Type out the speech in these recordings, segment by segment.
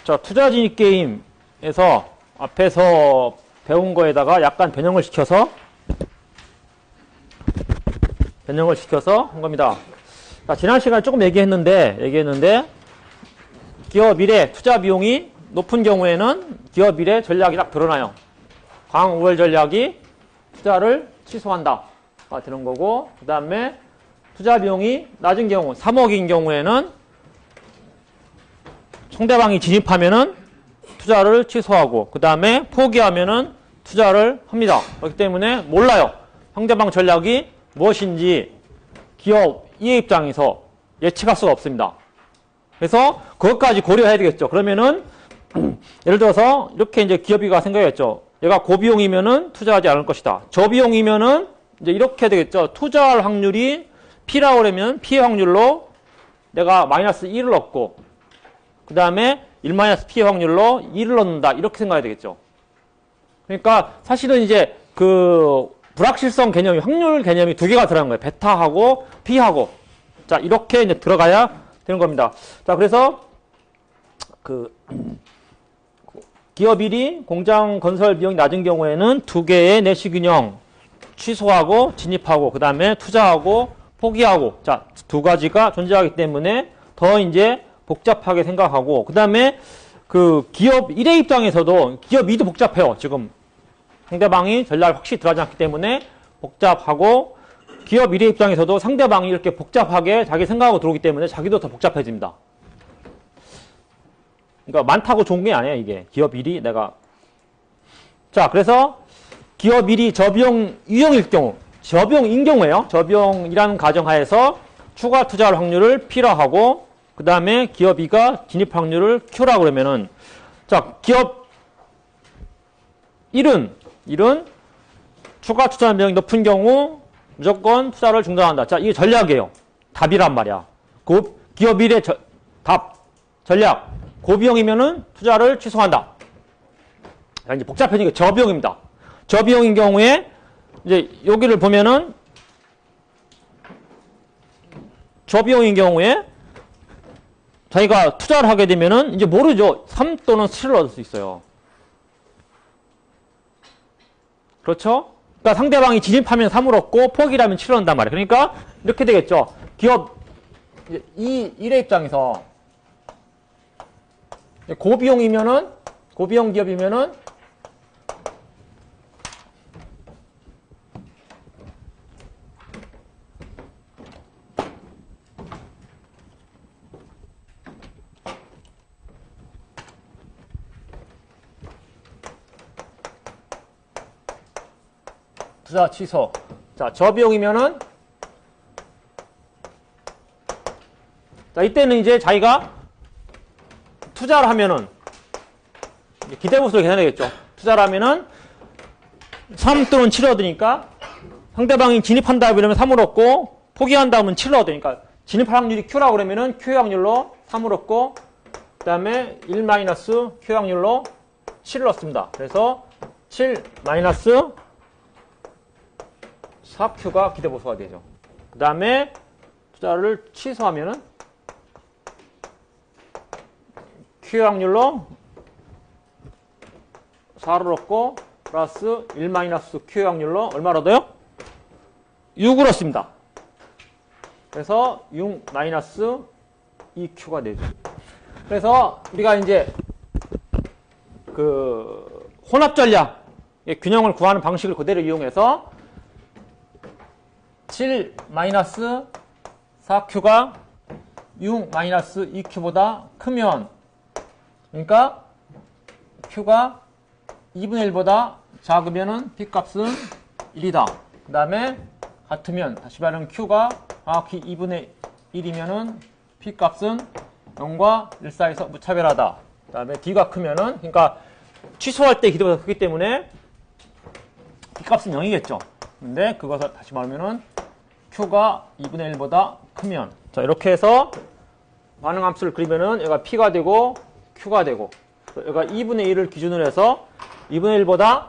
자, 투자 진입 게임에서 앞에서 배운 거에다가 약간 변형을 시켜서 한 겁니다. 자, 지난 시간에 조금 얘기했는데 기업 일의 투자 비용이 높은 경우에는 기업 일의 전략이 딱 드러나요. 광5월 전략이 투자를 취소한다 가 되는 거고, 그 다음에 투자 비용이 낮은 경우 3억인 경우에는 상대방이 진입하면은 투자를 취소하고, 그 다음에 포기하면은 투자를 합니다. 그렇기 때문에 몰라요. 상대방 전략이 무엇인지 기업 E의 입장에서 예측할 수가 없습니다. 그래서 그것까지 고려해야 되겠죠. 그러면은 예를 들어서 이렇게 이제 기업 E가 생각했죠. 얘가 고비용이면은 투자하지 않을 것이다. 저비용이면은 이제 이렇게 되겠죠. 투자할 확률이 P라고 그러면 P의 확률로 내가 마이너스 1을 얻고, 그 다음에 1-P의 확률로 2를 넣는다. 이렇게 생각해야 되겠죠. 그러니까 사실은 이제 그 불확실성 개념이, 확률 개념이 두 개가 들어간 거예요. 베타하고 P하고. 자, 이렇게 이제 들어가야 되는 겁니다. 자, 그래서 그 기업 1이 공장 건설 비용이 낮은 경우에는 두 개의 내시균형 취소하고 진입하고, 그 다음에 투자하고 포기하고. 자, 두 가지가 존재하기 때문에 더 이제 복잡하게 생각하고, 그 다음에 그 기업 1의 입장에서도 기업 2도 복잡해요. 지금 상대방이 전략을 확실히 들어가지 않기 때문에 복잡하고, 기업 1의 입장에서도 상대방이 이렇게 복잡하게 자기 생각하고 들어오기 때문에 자기도 더 복잡해집니다. 그러니까 많다고 좋은 게 아니에요, 이게. 기업 1이 내가. 자, 그래서 기업 1이 저비용 유형일 경우, 저비용인 경우에요. 저비용이라는 가정하에서 추가 투자할 확률을 P라 하고, 그 다음에 기업 2가 진입 확률을 Q라 그러면은, 자, 기업 1은 추가 투자 비용이 높은 경우 무조건 투자를 중단한다. 자, 이게 전략이에요. 답이란 말이야. 기업 1의 전략. 고비용이면은 투자를 취소한다. 자, 이제 복잡해지게 저비용입니다. 저비용인 경우에 이제 여기를 보면은 저비용인 경우에 자기가 투자를 하게 되면은 이제 모르죠. 3 또는 7을 얻을 수 있어요. 그렇죠? 그러니까 상대방이 진입하면 3을 얻고 포기라면 7을 얻는단 말이에요. 그러니까 이렇게 되겠죠. 기업 1의 입장에서 고비용이면은, 고비용 기업이면은 투자 취소. 자, 저비용이면은, 자, 이때는 이제 자기가 투자를 하면은, 기대보수를 계산해야겠죠. 투자를 하면은 3 또는 7을 얻으니까 상대방이 진입한다 그러면 3을 얻고, 포기한다 하면 7을 얻으니까 진입할 확률이 Q라고 그러면은 Q의 확률로 3을 얻고, 그 다음에 1-Q 확률로 7을 얻습니다. 그래서 7-4Q가 기대보수가 되죠. 그 다음에 투자를 취소하면은 Q 확률로 4를 얻고, 플러스 1-Q 확률로 얼마를 얻어요? 6을 얻습니다. 그래서 6-2Q가 되죠. 그래서 우리가 이제 그 혼합 전략의 균형을 구하는 방식을 그대로 이용해서 7-4Q가 6-2Q보다 크면, 그러니까 Q가 2분의 1보다 작으면은 P값은 1이다. 그 다음에 같으면, 다시 말하면 Q가 정확히 2분의 1이면은 P값은 0과 1 사이에서 무차별하다. 그 다음에 D가 크면은, 그러니까 취소할 때 기대보다 크기 때문에 P값은 0이겠죠. 근데 그것을 다시 말하면은 Q가 2분의 1보다 크면, 자, 이렇게 해서 반응 함수를 그리면은 얘가 P가 되고 Q가 되고, 얘가 2분의 1을 기준으로 해서 2분의 1보다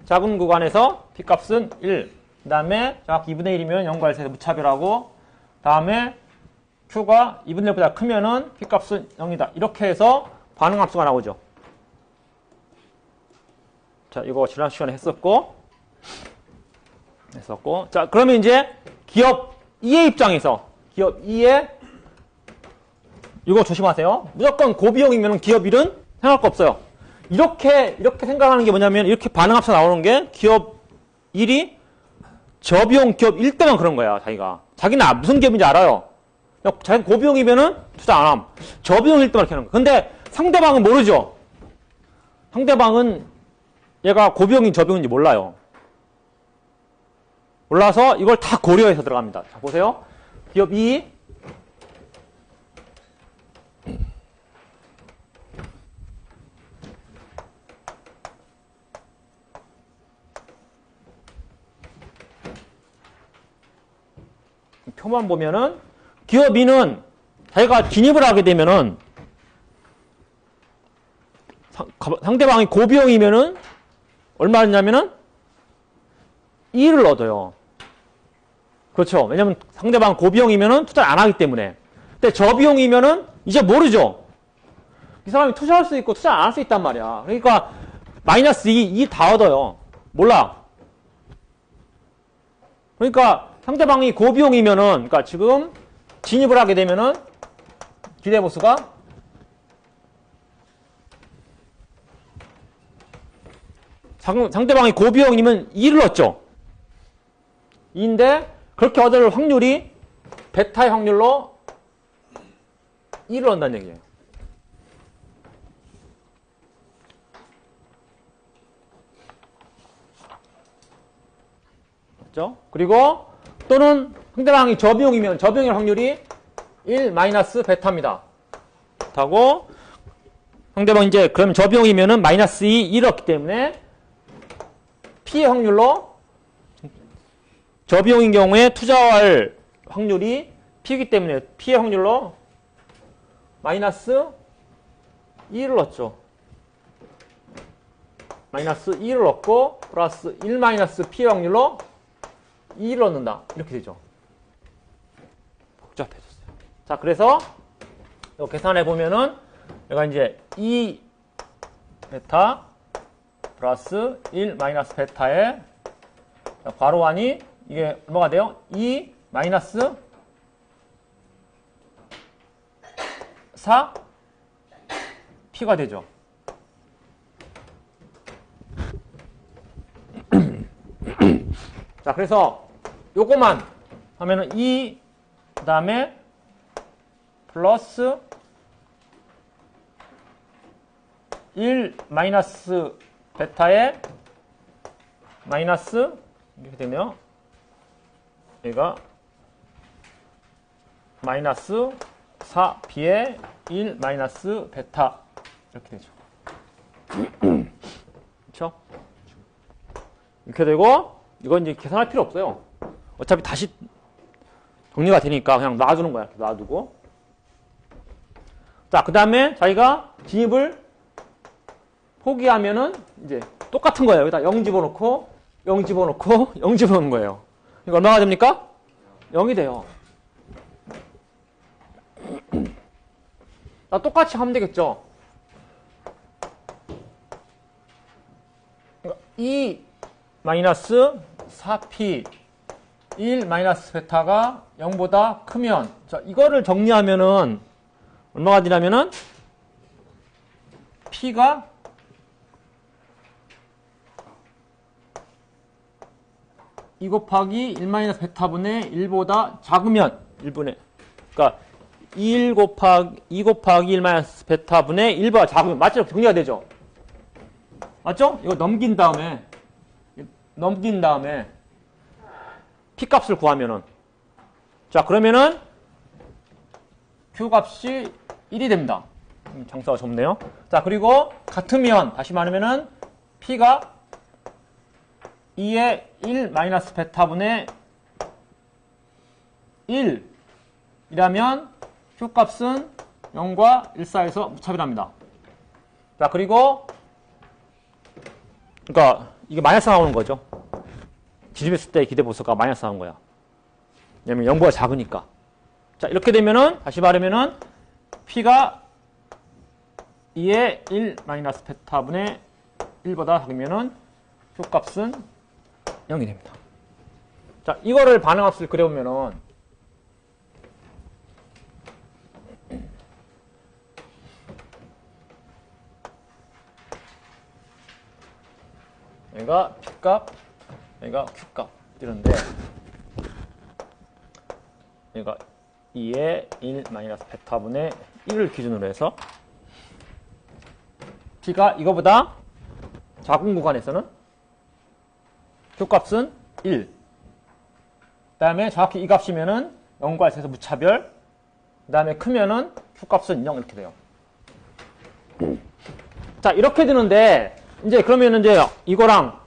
작은 구간에서 P값은 1, 그 다음에 정확히 2분의 1이면 0과 1 사이에서 무차별하고, 다음에 Q가 2분의 1보다 크면은 P값은 0이다. 이렇게 해서 반응함수가 나오죠. 자, 이거 지난 시간에 했었고. 자, 그러면 이제 기업 E의 입장에서, 기업 E의, 이거 조심하세요. 무조건 고비용이면 기업 1은 생각할 거 없어요. 이렇게 생각하는 게 뭐냐면, 이렇게 반응합수가 나오는 게 기업 1이 저비용 기업 1 때만 그런 거야, 자기가. 자기는 무슨 기업인지 알아요. 자기 고비용이면은 투자 안 함. 저비용일 때만 이렇게 하는 거야. 근데 상대방은 모르죠. 상대방은 얘가 고비용인지 저비용인지 몰라요. 몰라서 이걸 다 고려해서 들어갑니다. 자, 보세요. 기업 2. 표만 보면은 기업 2는 자기가 진입을 하게 되면은 상대방이 고비용이면은 얼마냐면은 2를 얻어요. 그렇죠. 왜냐면 상대방 고비용이면은 투자를 안 하기 때문에. 근데 저비용이면은 이제 모르죠. 이 사람이 투자할 수 있고 투자 안 할 수 있단 말이야. 그러니까 마이너스 2 다 얻어요. 몰라. 그러니까 상대방이 고비용이면은, 그러니까 지금 진입을 하게 되면은 기대보수가 상대방이 고비용이면 2를 얻죠. 2인데 그렇게 얻을 확률이 베타의 확률로 2를 얻는다는 얘기예요. 맞죠? 그리고 또는 상대방이 저비용이면 저비용일 확률이 1 마이너스 베타입니다. 하고 상대방 이제 그러면 저비용이면은 마이너스 2 1얻기 때문에 P의 확률로 저비용인 경우에 투자할 확률이 P이기 때문에 P의 확률로 마이너스 2를 얻죠. 마이너스 2를 얻고 플러스 1 마이너스 P의 확률로 2를 얻는다. 이렇게 되죠. 복잡해졌어요. 자, 그래서 이거 계산해 보면은 얘가 이제 2 베타 플러스 1 마이너스 베타에 괄호 안이 이게 얼마가 돼요? 2 마이너스 4 P가 되죠. 자, 그래서 요거만 하면은 2 그다음에 플러스 1 마이너스 베타에 마이너스 이렇게 되네요. 얘가 마이너스 4B에 1 마이너스 베타 이렇게 되죠. 그렇죠? 이렇게 되고 이건 이제 계산할 필요 없어요. 어차피 다시 정리가 되니까 그냥 놔두는 거야. 놔두고. 자, 그 다음에 자기가 진입을 포기하면은 이제 똑같은 거예요. 여기다 0 집어넣고 0 집어넣고 0 집어넣는 거예요. 이거 얼마가 됩니까? 0이 돼요. 나 똑같이 하면 되겠죠. 2 마이너스 4P 1 마이너스 베타가 0보다 크면, 자, 이거를 정리하면은 얼마가 되냐면은 P가 2 곱하기 1 마이너스 베타분의 1보다 작으면 1분의, 그러니까 2 곱하기 1 마이너스 베타분의 1보다 작으면, 맞죠? 정리가 되죠? 맞죠? 이거 넘긴 다음에 P 값을 구하면은, 자, 그러면은 Q 값이 1이 됩니다. 장사가 좁네요. 자, 그리고 같으면, 다시 말하면은 P가 2의 1 마이너스 베타분의 1이라면 Q 값은 0과 1 사이에서 무차별합니다. 자, 그리고 그러니까 이게 마이너스 나오는 거죠. 진입했을 때 기대보수가 마이너스 나온 거야. 왜냐면 0보다 작으니까. 자, 이렇게 되면은, 다시 말하면은, P가 2의 1 마이너스 베타분의 1보다 작으면은 표값은 0이 됩니다. 자, 이거를 반응합수를 그려보면은 여기가 P값, 여기가 Q값 이런데 여기가 2의 1 마이너스 베타분의 1을 기준으로 해서 P가 이거보다 작은 구간에서는 Q값은 1. 그 다음에 정확히 이 값이면은 0과 1에서 무차별. 그 다음에 크면은 Q값은 0 이렇게 돼요. 자, 이렇게 되는데, 이제 그러면은 이제 이거랑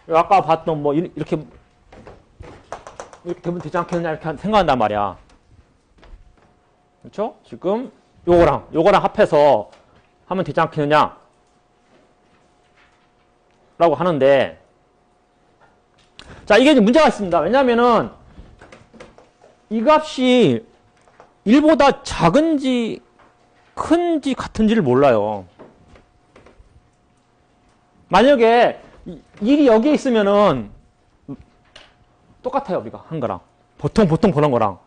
아까 봤던 뭐 이렇게 되면 되지 않겠느냐 이렇게 생각한단 말이야. 그렇죠? 지금 요거랑 합해서 하면 되지 않겠느냐 라고 하는데, 자, 이게 문제가 있습니다. 왜냐면은 이 값이 1보다 작은지 큰지 같은지를 몰라요. 만약에 1이 여기에 있으면은 똑같아요. 우리가 한 거랑 보통 보는 거랑.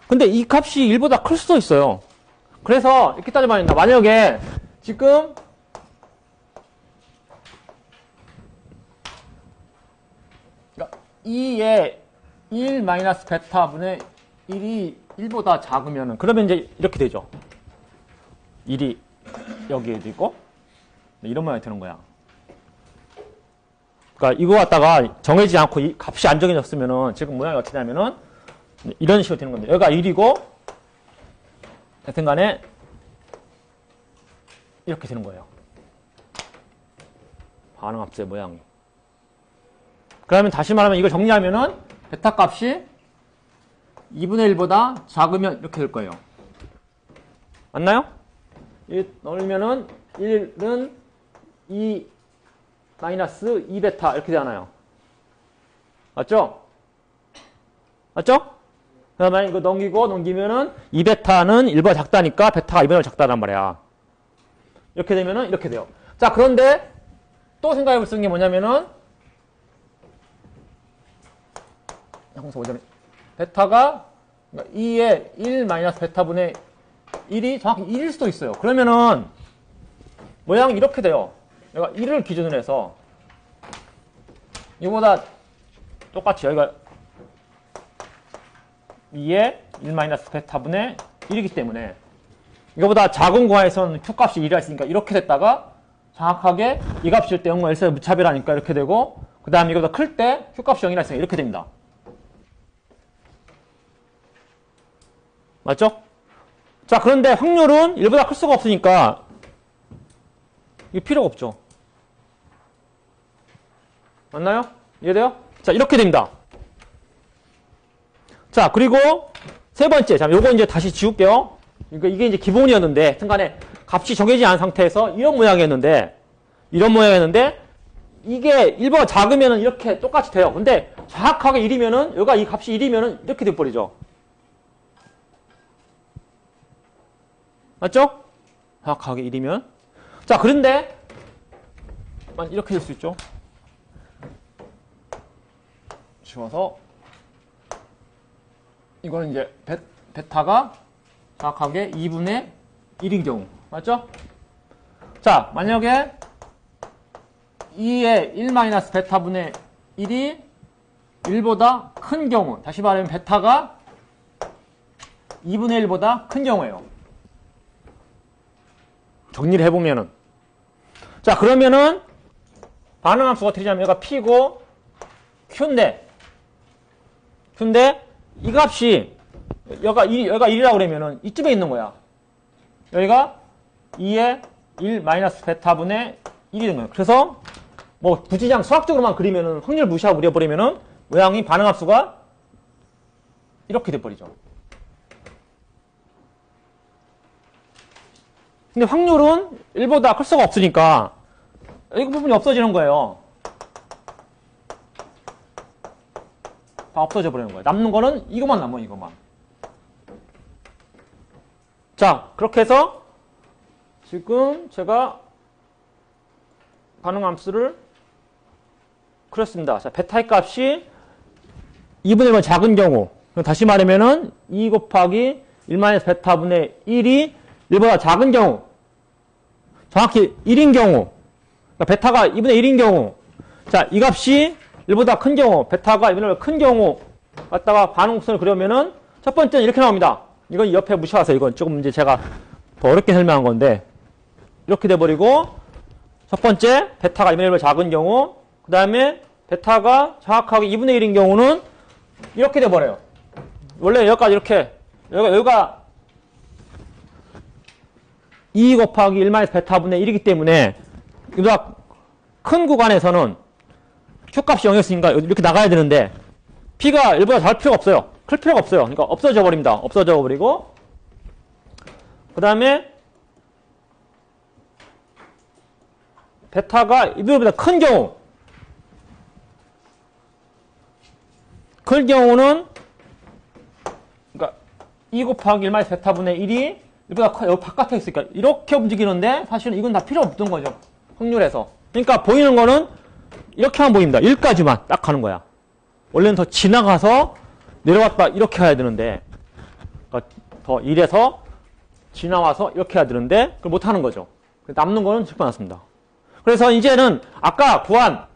근데 이 값이 1보다 클 수도 있어요. 그래서 이렇게 따져봐야 된다. 만약에 지금 그러니까 2의 1 마이너스 베타분의 1이 1보다 작으면은 그러면 이제 이렇게 되죠. 1이 여기에도 있고 이런 모양이 되는 거야. 그러니까 이거 갖다가 정해지지 않고 이 값이 안 정해졌으면은 지금 모양이 어떻게 되냐면은 이런 식으로 되는 건데 여기가 1이고 하여튼 간에 이렇게 되는 거예요. 반응합수의 모양이. 그러면 다시 말하면 이걸 정리하면은 베타 값이 2분의 1보다 작으면 이렇게 될 거예요. 맞나요? 넣으면은 1은 2 마이너스 2베타 이렇게 되잖아요. 맞죠? 맞죠? 그 다음에 이거 넘기면은 2베타는 1보다 작다니까 베타가 2보다 작다란 말이야. 이렇게 되면은 이렇게 돼요. 자, 그런데 또 생각해 볼 수 있는 게 뭐냐면은 베타가 2의 1 마이너스 베타분의 1이 정확히 1일 수도 있어요. 그러면은 모양이 이렇게 돼요. 여기가 1을 기준으로 해서 이거보다 똑같이 여기가 2의 1 마이너스 베타분의 1이기 때문에 이거보다 작은 구간에서는 Q값이 1이라 했으니까 이렇게 됐다가 정확하게 이 값일 때 0과 1에서 무차별하니까 이렇게 되고 그 다음에 이거보다 클 때 Q값이 0이라 했으니까 이렇게 됩니다. 맞죠? 자, 그런데 확률은 1보다 클 수가 없으니까 이게 필요가 없죠. 맞나요? 이해돼요? 자, 이렇게 됩니다. 자, 그리고 세 번째. 자, 요거 이제 다시 지울게요. 그러니까 이게 이제 기본이었는데, 순간에 값이 정해지지 않은 상태에서 이런 모양이었는데, 이게 1보다 작으면은 이렇게 똑같이 돼요. 근데 정확하게 1이면은, 여기가 이 값이 1이면은 이렇게 돼버리죠. 맞죠? 정확하게 1이면. 자, 그런데, 이렇게 될 수 있죠. 지워서, 이거는 이제 베타가 정확하게 2분의 1인 경우. 맞죠? 자, 만약에 2의 1-베타분의 1이 1보다 큰 경우. 다시 말하면 베타가 2분의 1보다 큰 경우예요. 정리를 해보면은. 자, 그러면은 반응함수가 어떻게 되냐면 얘가 P고 Q인데 이 값이 여기가 1이라고 그러면은 이쯤에 있는 거야. 여기가 2의 1 마이너스 베타분의 1이 되는 거예요. 그래서 뭐 굳이 그냥 수학적으로만 그리면은 확률 무시하고 그려버리면은 모양이 반응함수가 이렇게 돼버리죠. 근데 확률은 1보다 클 수가 없으니까 이 부분이 없어지는 거예요. 다 없어져 버리는 거예요. 남는 거는 이것만 남아요. 이것만. 자, 그렇게 해서 지금 제가 반응함수를 그렸습니다. 자, 베타의 값이 2분의 1보다 작은 경우, 다시 말하면은 2 곱하기 1 베타분의 1이 1보다 작은 경우, 정확히 1인 경우, 그러니까 베타가 2분의 1인 경우, 자, 이 값이 1보다 큰 경우, 베타가 2분의 1보다 큰 경우 갖다가 반응곡선을 그려면은 첫 번째는 이렇게 나옵니다. 이건 옆에 무시하세요. 이건 조금 이제 제가 더 어렵게 설명한 건데, 이렇게 돼버리고, 첫 번째, 베타가 2분의 1보다 작은 경우, 그 다음에 베타가 정확하게 2분의 1인 경우는 이렇게 돼버려요. 원래 여기까지 이렇게, 여기가 2 곱하기 1 베타분의 1이기 때문에, 이보다 큰 구간에서는 Q값이 0이었으니까 이렇게 나가야 되는데, P가 1보다 작을 필요가 없어요. 클 필요가 없어요. 그러니까 없어져 버립니다. 없어져 버리고, 그 다음에 베타가 2분의 1보다 큰 경우, 큰 경우는 그러니까 2 곱하기 1 베타분의 1이 1보다 커, 여기 바깥에 있으니까 이렇게 움직이는데 사실은 이건 다 필요 없던 거죠. 확률에서. 그러니까 보이는 거는 이렇게만 보입니다. 1까지만 딱 가는 거야. 원래는 더 지나가서 내려왔다 이렇게 해야 되는데, 그러니까 더 1에서 지나와서 이렇게 해야 되는데 그걸 못 하는 거죠. 남는 거는 적지 않았습니다. 그래서 이제는 아까 구한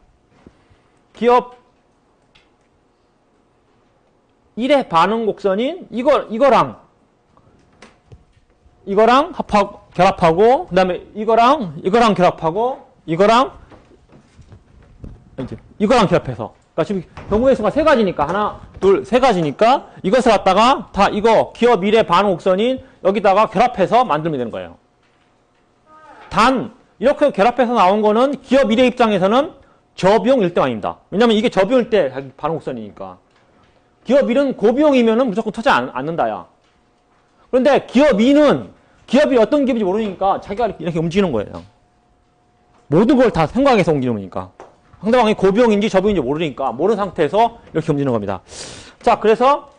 기업 1의 반응 곡선인 이거랑 결합하고, 그 다음에 이거랑 결합하고, 이거랑 결합해서. 그러니까 지금 경우의 수가 세 가지니까, 하나, 둘, 세 가지니까, 이것을 갖다가 다 이거 기업 1의 반응 곡선인 여기다가 결합해서 만들면 되는 거예요. 단, 이렇게 결합해서 나온 거는 기업 1의 입장에서는 저비용일 때만입니다. 왜냐면 이게 저비용일 때 반응 곡선이니까. 기업 1은 고비용이면은 무조건 터지 않는다야. 그런데 기업 2는 기업이 어떤 기업인지 모르니까 자기가 이렇게 움직이는 거예요. 모든 걸 다 생각해서 움직이는 거니까. 상대방이 고비용인지 저비용인지 모르니까 모르는 상태에서 이렇게 움직이는 겁니다. 자, 그래서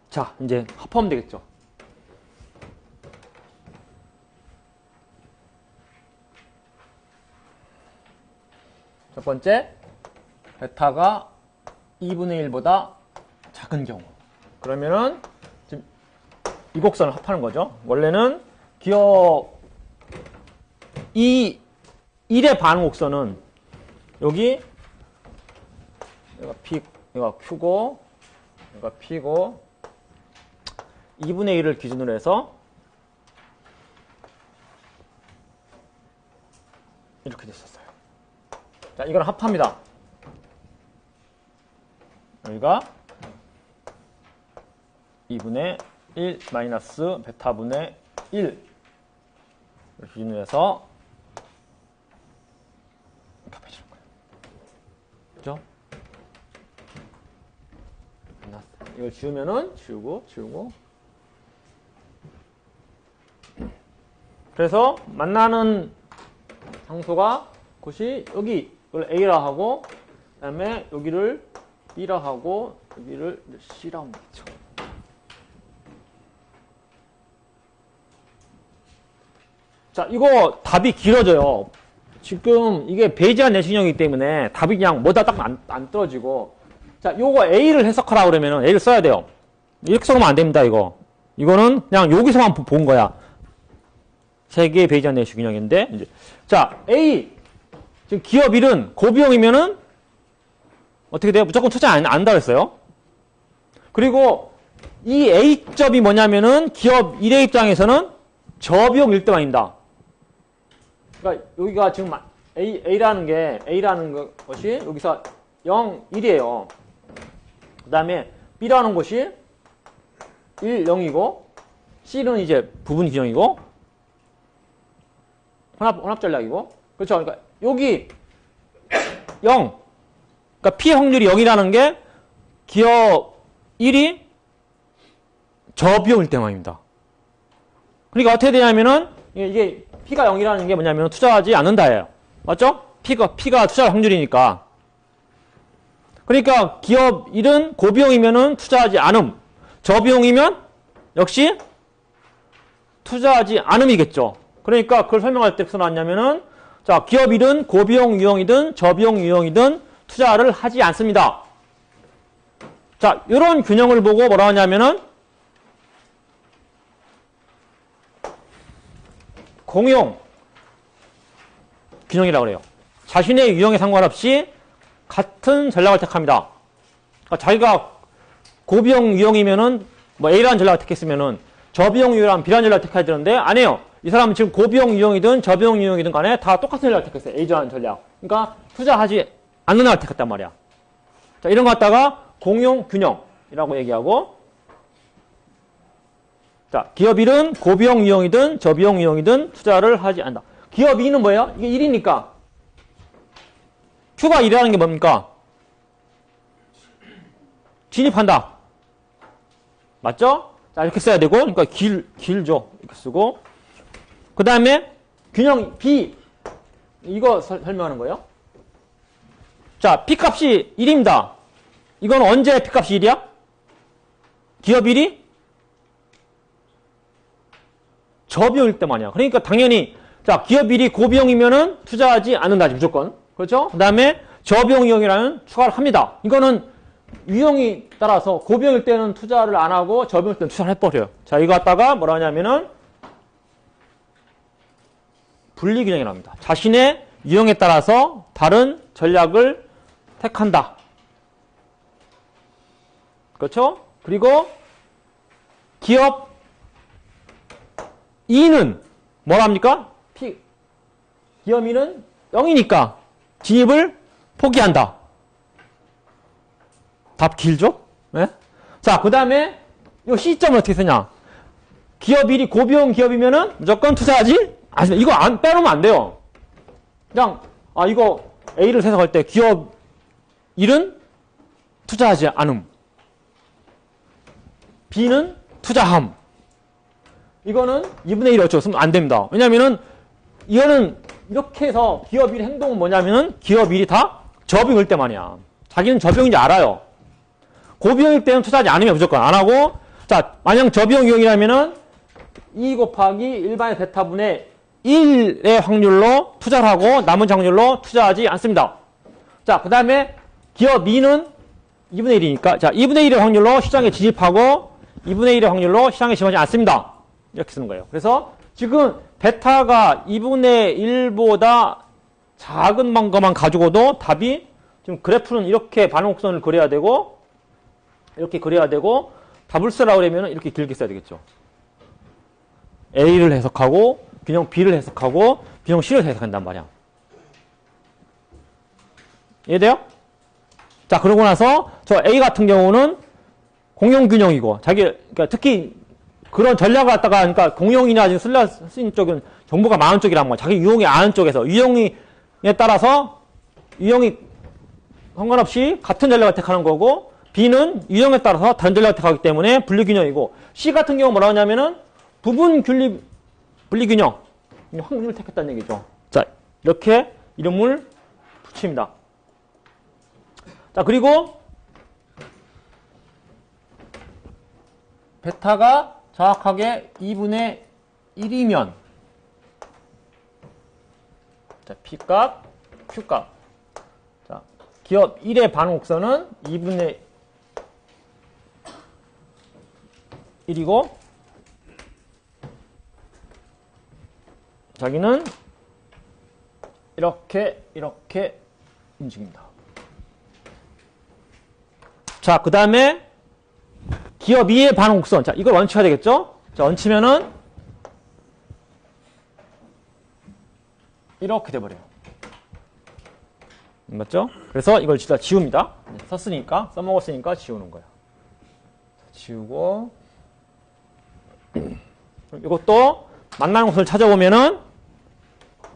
자, 이제 합하면 되겠죠. 첫 번째, 베타가 2분의 1보다 작은 경우. 그러면은 지금 이 곡선을 합하는 거죠. 원래는 기업 1의 반응 곡선은 여기 여기가 Q고 여기가 P고 2분의 1을 기준으로 해서 이렇게 됐었어요. 자, 이걸 합합니다. 여기가 2분의 1 마이너스 베타분의 1 기준으로 해서 이렇게 해주는 거예요. 그죠? 이걸 지우면은 지우고 그래서 만나는 장소가 곳이 여기 이걸 A라 하고, 그 다음에 여기를 B라 하고, 여기를 C라 하면 되죠. 자, 이거 답이 길어져요. 지금 이게 베이지안 내시경이기 때문에 답이 그냥 뭐다 딱 안 떨어지고. 자, 요거 A를 해석하라 그러면은 A를 써야 돼요. 이렇게 써면 안 됩니다, 이거. 이거는 그냥 여기서만 본 거야. 세 개의 베이지안 내시경인데, 이제. 자, A. 지금 기업 1은 고비용이면은 어떻게 돼요? 무조건 투자 안 한다고 했어요. 그리고 이 A점이 뭐냐면은 기업 1의 입장에서는 저비용일 때만입니다. 그러니까 여기가 지금 A라는 것이 여기서 0, 1이에요. 그 다음에 B라는 것이 1, 0이고 C는 이제 부분 기정이고 혼합 전략이고, 그렇죠? 그러니까 여기 0, 그러니까 P의 확률이 0이라는 게 기업 1이 저비용일 때만입니다. 그러니까 어떻게 되냐면은 이게 P가 0이라는 게 뭐냐면 투자하지 않는다예요. 맞죠? P가 투자 확률이니까. 그러니까 기업 1은 고비용이면은 투자하지 않음. 저비용이면 역시 투자하지 않음이겠죠. 그러니까 그걸 설명할 때 무슨 나왔냐면은 자, 기업 1은 고비용 유형이든 저비용 유형이든 투자를 하지 않습니다. 자, 이런 균형을 보고 뭐라 하냐면은 공용 균형이라고 그래요. 자신의 유형에 상관없이 같은 전략을 택합니다. 그러니까 자기가 고비용 유형이면은 뭐 A라는 전략을 택했으면은 저비용 유형이랑 B라는 전략을 택해야 되는데 아니에요. 이 사람은 지금 고비용 유형이든 저비용 유형이든 간에 다 똑같은 전략을 택했어요. A라는 전략. 그러니까 투자하지 않는 전략을 택했단 말이야. 자, 이런 거 갖다가 공용 균형이라고 얘기하고, 자, 기업 1은 고비용 유형이든 저비용 유형이든 투자를 하지 않는다. 기업 2는 뭐예요? 이게 1이니까. Q가 1이라는 게 뭡니까? 진입한다. 맞죠? 자, 이렇게 써야 되고, 그러니까 길죠. 이렇게 쓰고. 그 다음에 균형 B. 이거 설명하는 거예요. 자, P값이 1입니다. 이건 언제 P값이 1이야? 기업 1이? 저비용일 때만이야. 그러니까 당연히 자, 기업 1이 고비용이면은 투자하지 않는다지 무조건. 그렇죠? 그 다음에 저비용 유형이라는 추가를 합니다. 이거는 유형이 따라서 고비용일 때는 투자를 안 하고 저비용일 때는 투자를 해버려요. 자, 이거 갖다가 뭐라 하냐면은 분리균형이라고 합니다. 자신의 유형에 따라서 다른 전략을 택한다. 그렇죠? 그리고 기업 2는 뭐라 합니까? 기업 2는 0이니까 진입을 포기한다. 답 길죠? 네? 자, 그 다음에 이 시점을 어떻게 쓰냐? 기업 1이 고비용 기업이면은 무조건 투자하지 않습니다. 이거 안 빼놓으면 안 돼요. 그냥 이거 A를 해석할 때 기업 1은 투자하지 않음. B는 투자함. 이거는 2분의 1 어쩌고 쓰면 안 됩니다. 왜냐면은 이거는 이렇게 해서 기업 1의 행동은 뭐냐면은 기업 1이 다 저비용일 때만이야. 자기는 저비용인지 알아요. 고비용일 때는 투자하지 않으면 무조건 안 하고, 자, 만약 저비용 유형이라면은 2 곱하기 일반의 베타분의 1의 확률로 투자를 하고 나머지 확률로 투자하지 않습니다. 자, 그 다음에 기업 2는 2분의 1이니까, 자, 2분의 1의 확률로 시장에 진입하고 2분의 1의 확률로 시장에 진입하지 않습니다. 이렇게 쓰는 거예요. 그래서 지금 베타가 2분의 1보다 작은 것만 가지고도 답이 지금 그래프는 이렇게 반응곡선을 그려야 되고 이렇게 그려야 되고 답을 쓰라고 그러면 이렇게 길게 써야 되겠죠. A를 해석하고 균형 B를 해석하고 균형 C를 해석한단 말이야. 이해돼요? 자, 그러고 나서 저 A 같은 경우는 공용균형이고 그러니까 특히 그런 전략을 갖다가 그러니까 공용이나 지금 쓰인 쪽은 정보가 많은 쪽이란 말이야. 자기 유형이 아는 쪽에서 유형에 따라서 유형이 상관없이 같은 전략을 택하는 거고 B는 유형에 따라서 다른 전략을 택하기 때문에 분리균형이고 C 같은 경우 뭐라고 하냐면은 부분 분리균형 확률을 택했다는 얘기죠. 자, 이렇게 이름을 붙입니다. 자, 그리고 베타가 정확하게 2분의 1이면 자, P값, Q값. 자, 기업 1의 반응곡선은 2분의 1이고 자기는 이렇게 움직입니다. 자, 그 다음에 기업 2의 반응곡선. 자, 이걸 얹혀야 되겠죠? 자, 얹히면은 이렇게 돼버려요. 맞죠? 그래서 이걸 진짜 지웁니다. 써먹었으니까 지우는 거야. 지우고 이것도 만나는 곳을 찾아보면은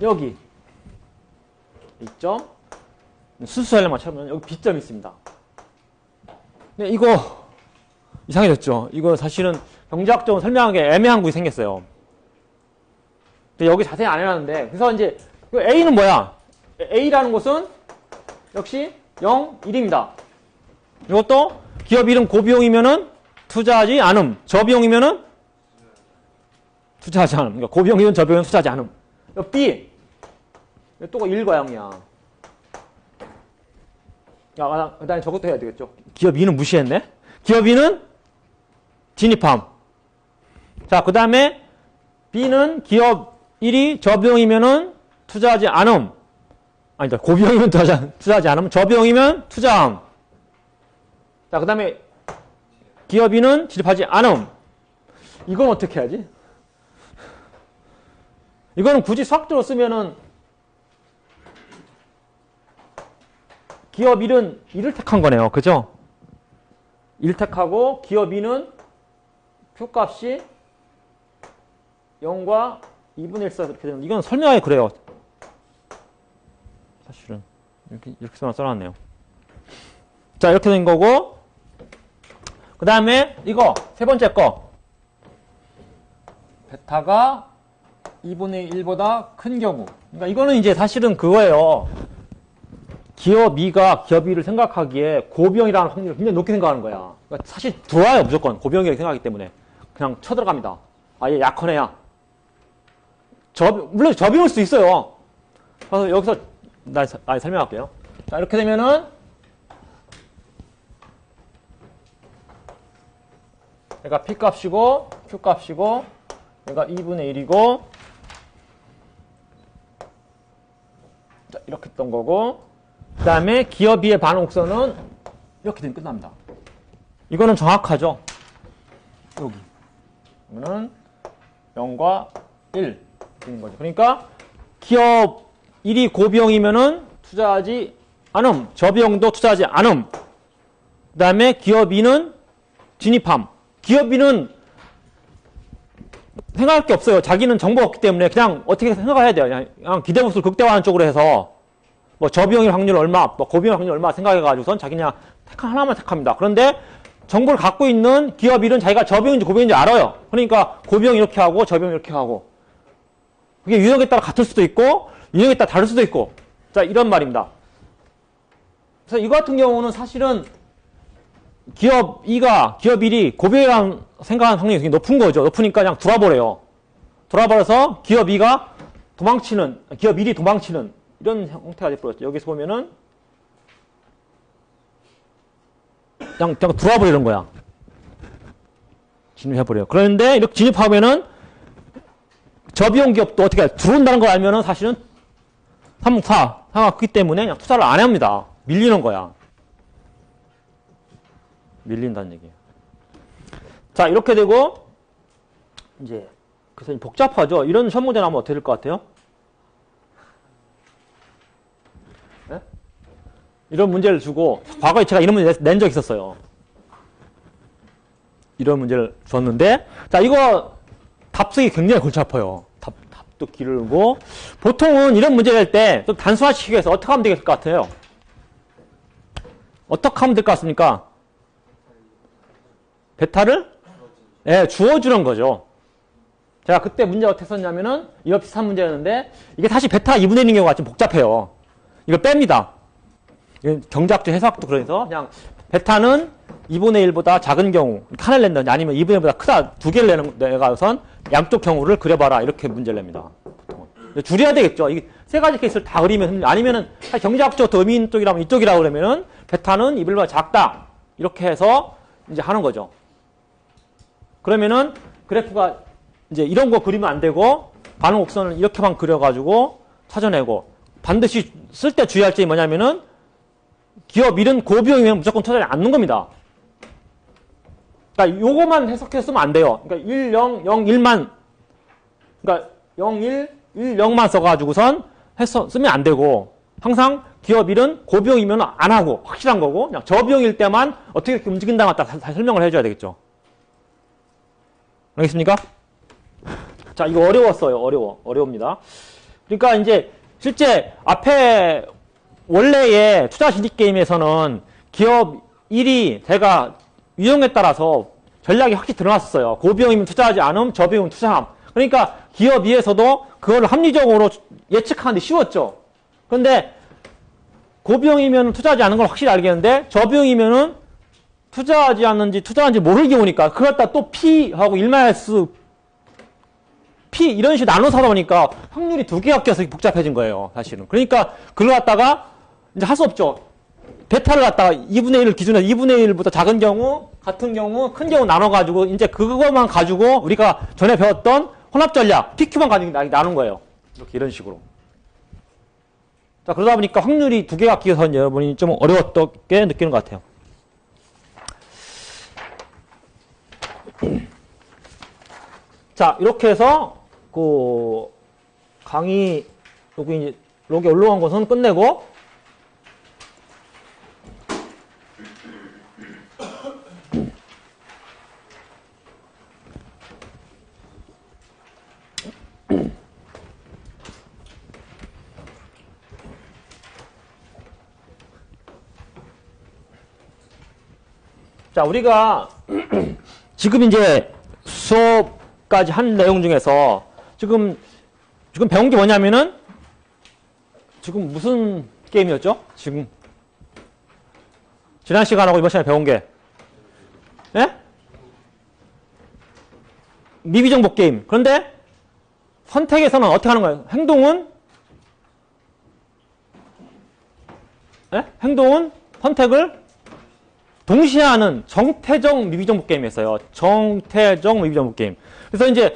여기 있죠? 수수혈량만 찾아보면 여기 B점이 있습니다. 근데 이거 이상해졌죠? 이거 사실은 경제학적으로 설명하기 애매한 곳이 생겼어요. 근데 여기 자세히 안 해놨는데 그래서 이제 A는 뭐야? A라는 곳은 역시 0, 1입니다. 이것도 기업 1은 고비용이면은 투자하지 않음. 저비용이면은 투자하지 않음. 그러니까 고비용이면 저비용이면 투자하지 않음. B. 또 1과 0이야. 그 다음에 저것도 해야 되겠죠. 기업 2는 무시했네. 기업 2는 진입함. 자, 그 다음에 B는 기업 1이 저비용이면은 투자하지 않음. 아니다. 고비용이면 투자하지 않음. 저비용이면 투자함. 자, 그 다음에 기업 2는 진입하지 않음. 이건 어떻게 해야지? 이거는 굳이 수학적으로 쓰면은 기업 1은 1을 택한 거네요. 그죠? 1 택하고 기업 2는 표값이 0과 2분의 1 써서 이렇게 되는, 이건 설명하기 그래요. 사실은. 이렇게만 써놨네요. 자, 이렇게 된 거고, 그 다음에 이거, 세 번째 거. 베타가 2분의 1보다 큰 경우. 그러니까 이거는 이제 사실은 그거예요. 기업 2가 기업 2를 생각하기에 고비용이라는 확률을 굉장히 높게 생각하는 거야. 그러니까 사실 들어와요, 무조건. 고비용이라고 생각하기 때문에. 그냥 쳐들어갑니다. 아, 얘 약한 애야. 물론 저비용일 수도 있어요. 그래서 여기서, 설명할게요. 자, 이렇게 되면은, 얘가 P 값이고, Q 값이고, 얘가 2분의 1이고, 자, 이렇게 했던 거고, 그 다음에 기업 2의 반응곡선은 이렇게 되면 끝납니다. 이거는 정확하죠? 여기. 이거는 0과 1 되는 거죠. 그러니까 기업 1이 고비용이면은 투자하지 않음. 저비용도 투자하지 않음. 그 다음에 기업 2는 진입함. 기업 2는 생각할 게 없어요. 자기는 정보가 없기 때문에 그냥 어떻게 생각해야 돼요. 그냥 기대보수를 극대화하는 쪽으로 해서 뭐 저비용일 확률 얼마, 뭐 고비용 확률 얼마 생각해가지고선 자기 그냥 하나만 택합니다. 그런데 정보를 갖고 있는 기업 1은 자기가 저비용인지 고비용인지 알아요. 그러니까 고비용 이렇게 하고 저비용 이렇게 하고, 그게 유형에 따라 같을 수도 있고 유형에 따라 다를 수도 있고, 자, 이런 말입니다. 그래서 이거 같은 경우는 사실은 기업 2가 기업 1이 고비용이라는 생각하는 확률이 굉장히 높은 거죠. 높으니까 그냥 돌아버려요. 돌아버려서 기업 2가 도망치는, 기업 1이 도망치는 이런 형태가 돼버렸죠. 여기서 보면은 그냥 들어와버리는 거야. 진입해버려요. 그런데 이렇게 진입하면은 저비용 기업도 어떻게 들어온다는 걸 알면은 사실은 3, 4 상황이 크기 때문에 그냥 투자를 안 합니다. 밀리는 거야. 밀린다는 얘기예요. 자, 이렇게 되고 이제 그래서 복잡하죠. 이런 시험 문제 나오면 어떻게 될 것 같아요? 네? 이런 문제를 주고, 과거에 제가 이런 문제 낸 적 있었어요. 이런 문제를 줬는데, 자, 이거 답 쓰기 굉장히 골치 아파요. 답도 길고, 보통은 이런 문제 낼 때 좀 단순화시키기 위해서 어떻게 하면 될 것 같아요? 어떻게 하면 될 것 같습니까? 베타를? 예, 주어주는 거죠. 제가 그때 문제 어떻게 썼냐면은, 이거 비슷한 문제였는데, 이게 사실 베타 2분의 1인 경우가 좀 복잡해요. 이걸 뺍니다. 경제학적 해석도 그래서, 그냥, 베타는 2분의 1보다 작은 경우, 하나를 낸다든지 아니면 2분의 1보다 크다, 두 개를 내가선 양쪽 경우를 그려봐라. 이렇게 문제를 냅니다. 보통은. 줄여야 되겠죠. 이게 세 가지 케이스를 다 그리면, 아니면은, 경제학적 더 의미 있는 쪽이라면 이쪽이라고 그러면은, 베타는 2분의 1보다 작다. 이렇게 해서 이제 하는 거죠. 그러면은, 그래프가 이제 이런 거 그리면 안 되고, 반응 곡선을 이렇게만 그려가지고 찾아내고, 반드시 쓸 때 주의할 점이 뭐냐면은, 기업 1은 고비용이면 무조건 투자하지 않는 겁니다. 그러니까 요거만 해석해서 쓰면 안 돼요. 그러니까 1, 0, 0, 1만, 그러니까 0, 1, 1, 0만 써가지고선 해서 쓰면 안 되고, 항상 기업 1은 고비용이면 안 하고, 확실한 거고, 그냥 저비용일 때만 어떻게 이렇게 움직인다는 걸 다 설명을 해줘야 되겠죠. 알겠습니까? 자, 이거 어려웠어요. 어려웁니다. 그러니까 이제 실제 앞에 원래의 투자 진입 게임에서는 기업 1이 제가 유형에 따라서 전략이 확실히 드러났었어요. 고비용이면 투자하지 않음, 저비용이면 투자함. 그러니까 기업 2에서도 그걸 합리적으로 예측하는데 쉬웠죠. 그런데 고비용이면 투자하지 않은 걸 확실히 알겠는데 저비용이면은 투자하지 않는지 투자하는지 모르게 오니까 그걸 갖다 또 P하고 1-P 이런 식으로 나눠서 하다 보니까 확률이 두 개가 껴서 복잡해진 거예요. 사실은. 그러니까 그걸 갖다가 이제 할 수 없죠. 베타를 갖다가 2분의 1을 기준으로 2분의 1보다 작은 경우, 같은 경우, 큰 경우 나눠가지고 이제 그것만 가지고 우리가 전에 배웠던 혼합 전략, PQ만 가지고 나눈 거예요. 이렇게 이런 식으로. 자, 그러다 보니까 확률이 두 개가 끼어서 여러분이 좀 어려웠게 느끼는 것 같아요. 자, 이렇게 해서 그 강의 여기 이제 로그에 올라온 것은 끝내고 자, 우리가 지금 이제 수업까지 한 내용 중에서 지금 배운 게 뭐냐면은 지금 무슨 게임이었죠? 지금 지난 시간하고 이번 시간에 배운 게 예? 미비정보 게임. 그런데 선택에서는 어떻게 하는 거예요? 행동은 예? 행동은 선택을 동시에 하는 정태적 미비정보 게임이었어요. 정태적 미비정보 게임. 그래서 이제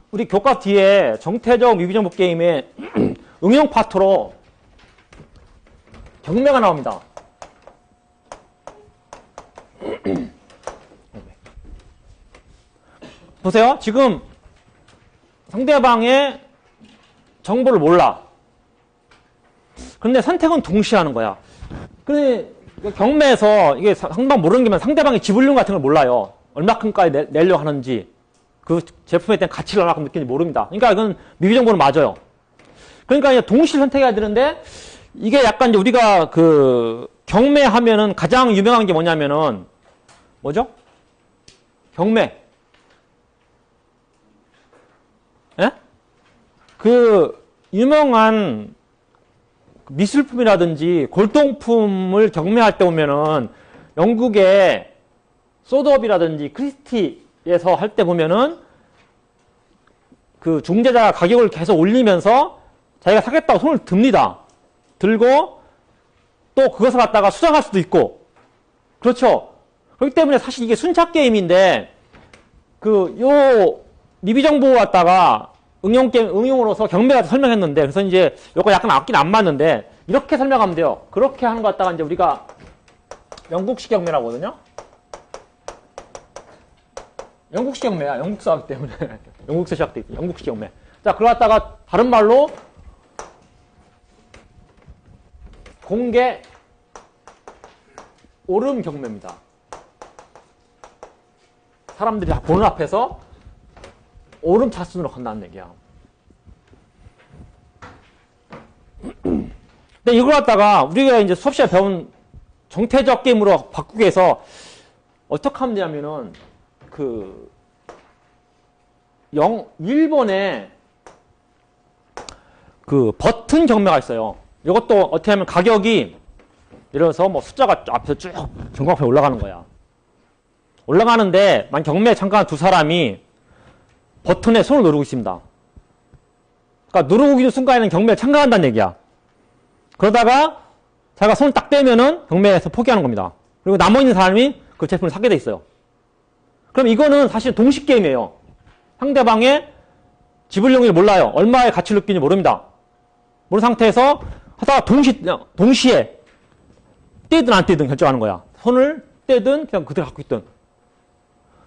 우리 교과 뒤에 정태적 미비정보 게임의 응용 파트로 경매가 나옵니다. 보세요. 지금 상대방의 정보를 몰라. 그런데 선택은 동시에 하는 거야. 근데 경매에서 이게 상대방 모르는 게 상대방의 지불률 같은 걸 몰라요. 얼마큼까지 내려고 하는지, 그 제품에 대한 가치를 얼마큼 느끼는지 모릅니다. 그러니까 이건 미비정보는 맞아요. 그러니까 이제 동시에 선택해야 되는데, 이게 약간 이제 우리가 그 경매하면은 가장 유명한 게 뭐냐면은, 뭐죠? 경매. 예? 그 유명한 미술품이라든지 골동품을 경매할 때 보면은 영국의 소드업이라든지 크리스티에서 할 때 보면은 그 중재자가 가격을 계속 올리면서 자기가 사겠다고 손을 듭니다. 들고 또 그것을 갖다가 수정할 수도 있고. 그렇죠. 그렇기 때문에 사실 이게 순차 게임인데 요 미비정보 갖다가 응용으로서 경매가 설명했는데, 그래서 이제 요거 약간 앞긴 안 맞는데, 이렇게 설명하면 돼요. 그렇게 하는 것 갖다가 이제 우리가 영국식 경매라고 하거든요? 영국식 경매야. 영국사 하기 때문에. 영국에서 시작돼 있고, 영국식 경매. 자, 그걸 갖다가 다른 말로 공개 오름 경매입니다. 사람들이 다 보는 앞에서 오름 차순으로 간다는 얘기야. 근데 이걸 갖다가 우리가 이제 수업 시간에 배운 정태적 게임으로 바꾸기 위해서 어떻게 하면 되냐면은 일본에 그 버튼 경매가 있어요. 이것도 어떻게 하면 가격이 예를 들어서 뭐 숫자가 앞에서 쭉 전광판에 올라가는 거야. 올라가는데 만 경매에 참가한 두 사람이 버튼에 손을 누르고 있습니다. 그러니까 누르고 있는 순간에는 경매에 참가한다는 얘기야. 그러다가 자기가 손을 딱 떼면은 경매에서 포기하는 겁니다. 그리고 남아있는 사람이 그 제품을 사게 돼 있어요. 그럼 이거는 사실 동시 게임이에요. 상대방의 지불용을 몰라요. 얼마의 가치를 느끼는지 모릅니다. 모르는 상태에서 하다가 동시에 떼든 안 떼든 결정하는 거야. 손을 떼든 그냥 그대로 갖고 있든.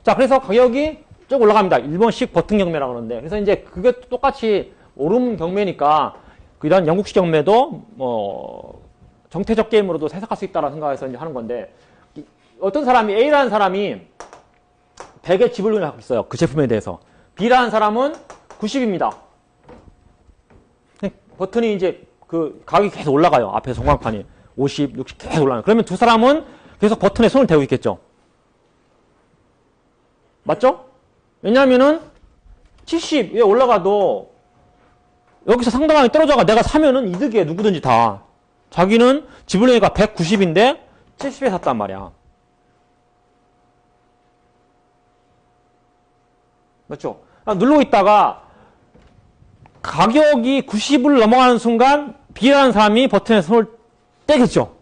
자, 그래서 가격이 쭉 올라갑니다. 일본식 버튼 경매라고 그러는데. 그래서 이제 그게 똑같이 오름 경매니까 이런 영국식 경매도 뭐 정태적 게임으로도 해석할 수 있다라는 생각에서 이제 하는 건데, 어떤 사람이 A라는 사람이 100의 지불률을 갖고 있어요. 그 제품에 대해서. B라는 사람은 90입니다. 버튼이 이제 그 가격이 계속 올라가요. 앞에 전광판이 50, 60 계속 올라가요. 그러면 두 사람은 계속 버튼에 손을 대고 있겠죠. 맞죠? 왜냐하면은 70에 올라가도 여기서 상대방이 떨어져가 내가 사면은 이득이에요. 누구든지 다. 자기는 지불료가 190인데 70에 샀단 말이야. 맞죠? 누르고 있다가 가격이 90을 넘어가는 순간 B라는 사람이 버튼에서 손을 떼겠죠.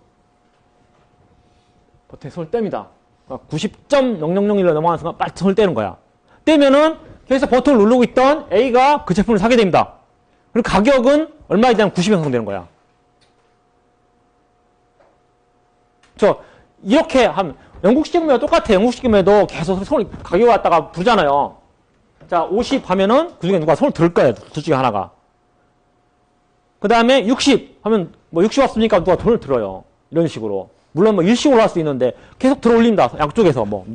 버튼에 손을 뗍니다. 90.0001로 넘어가는 순간 빨리 손을 떼는 거야. 떼면은 계속 버튼을 누르고 있던 A가 그 제품을 사게 됩니다. 그리고 가격은 얼마에 대한 90이 형성되는 거야. 이렇게 하면 영국식 경매와 똑같아요. 영국식 경매도 계속 손을 가격을 갖다가 부르잖아요. 자, 50 하면은 그 중에 누가 손을 들 거예요. 둘 중에 하나가. 그 다음에 60 하면 뭐 60 왔으니까 누가 돈을 들어요. 이런 식으로. 물론 뭐 일식으로 할 수 있는데 계속 들어 올립니다. 양쪽에서 뭐.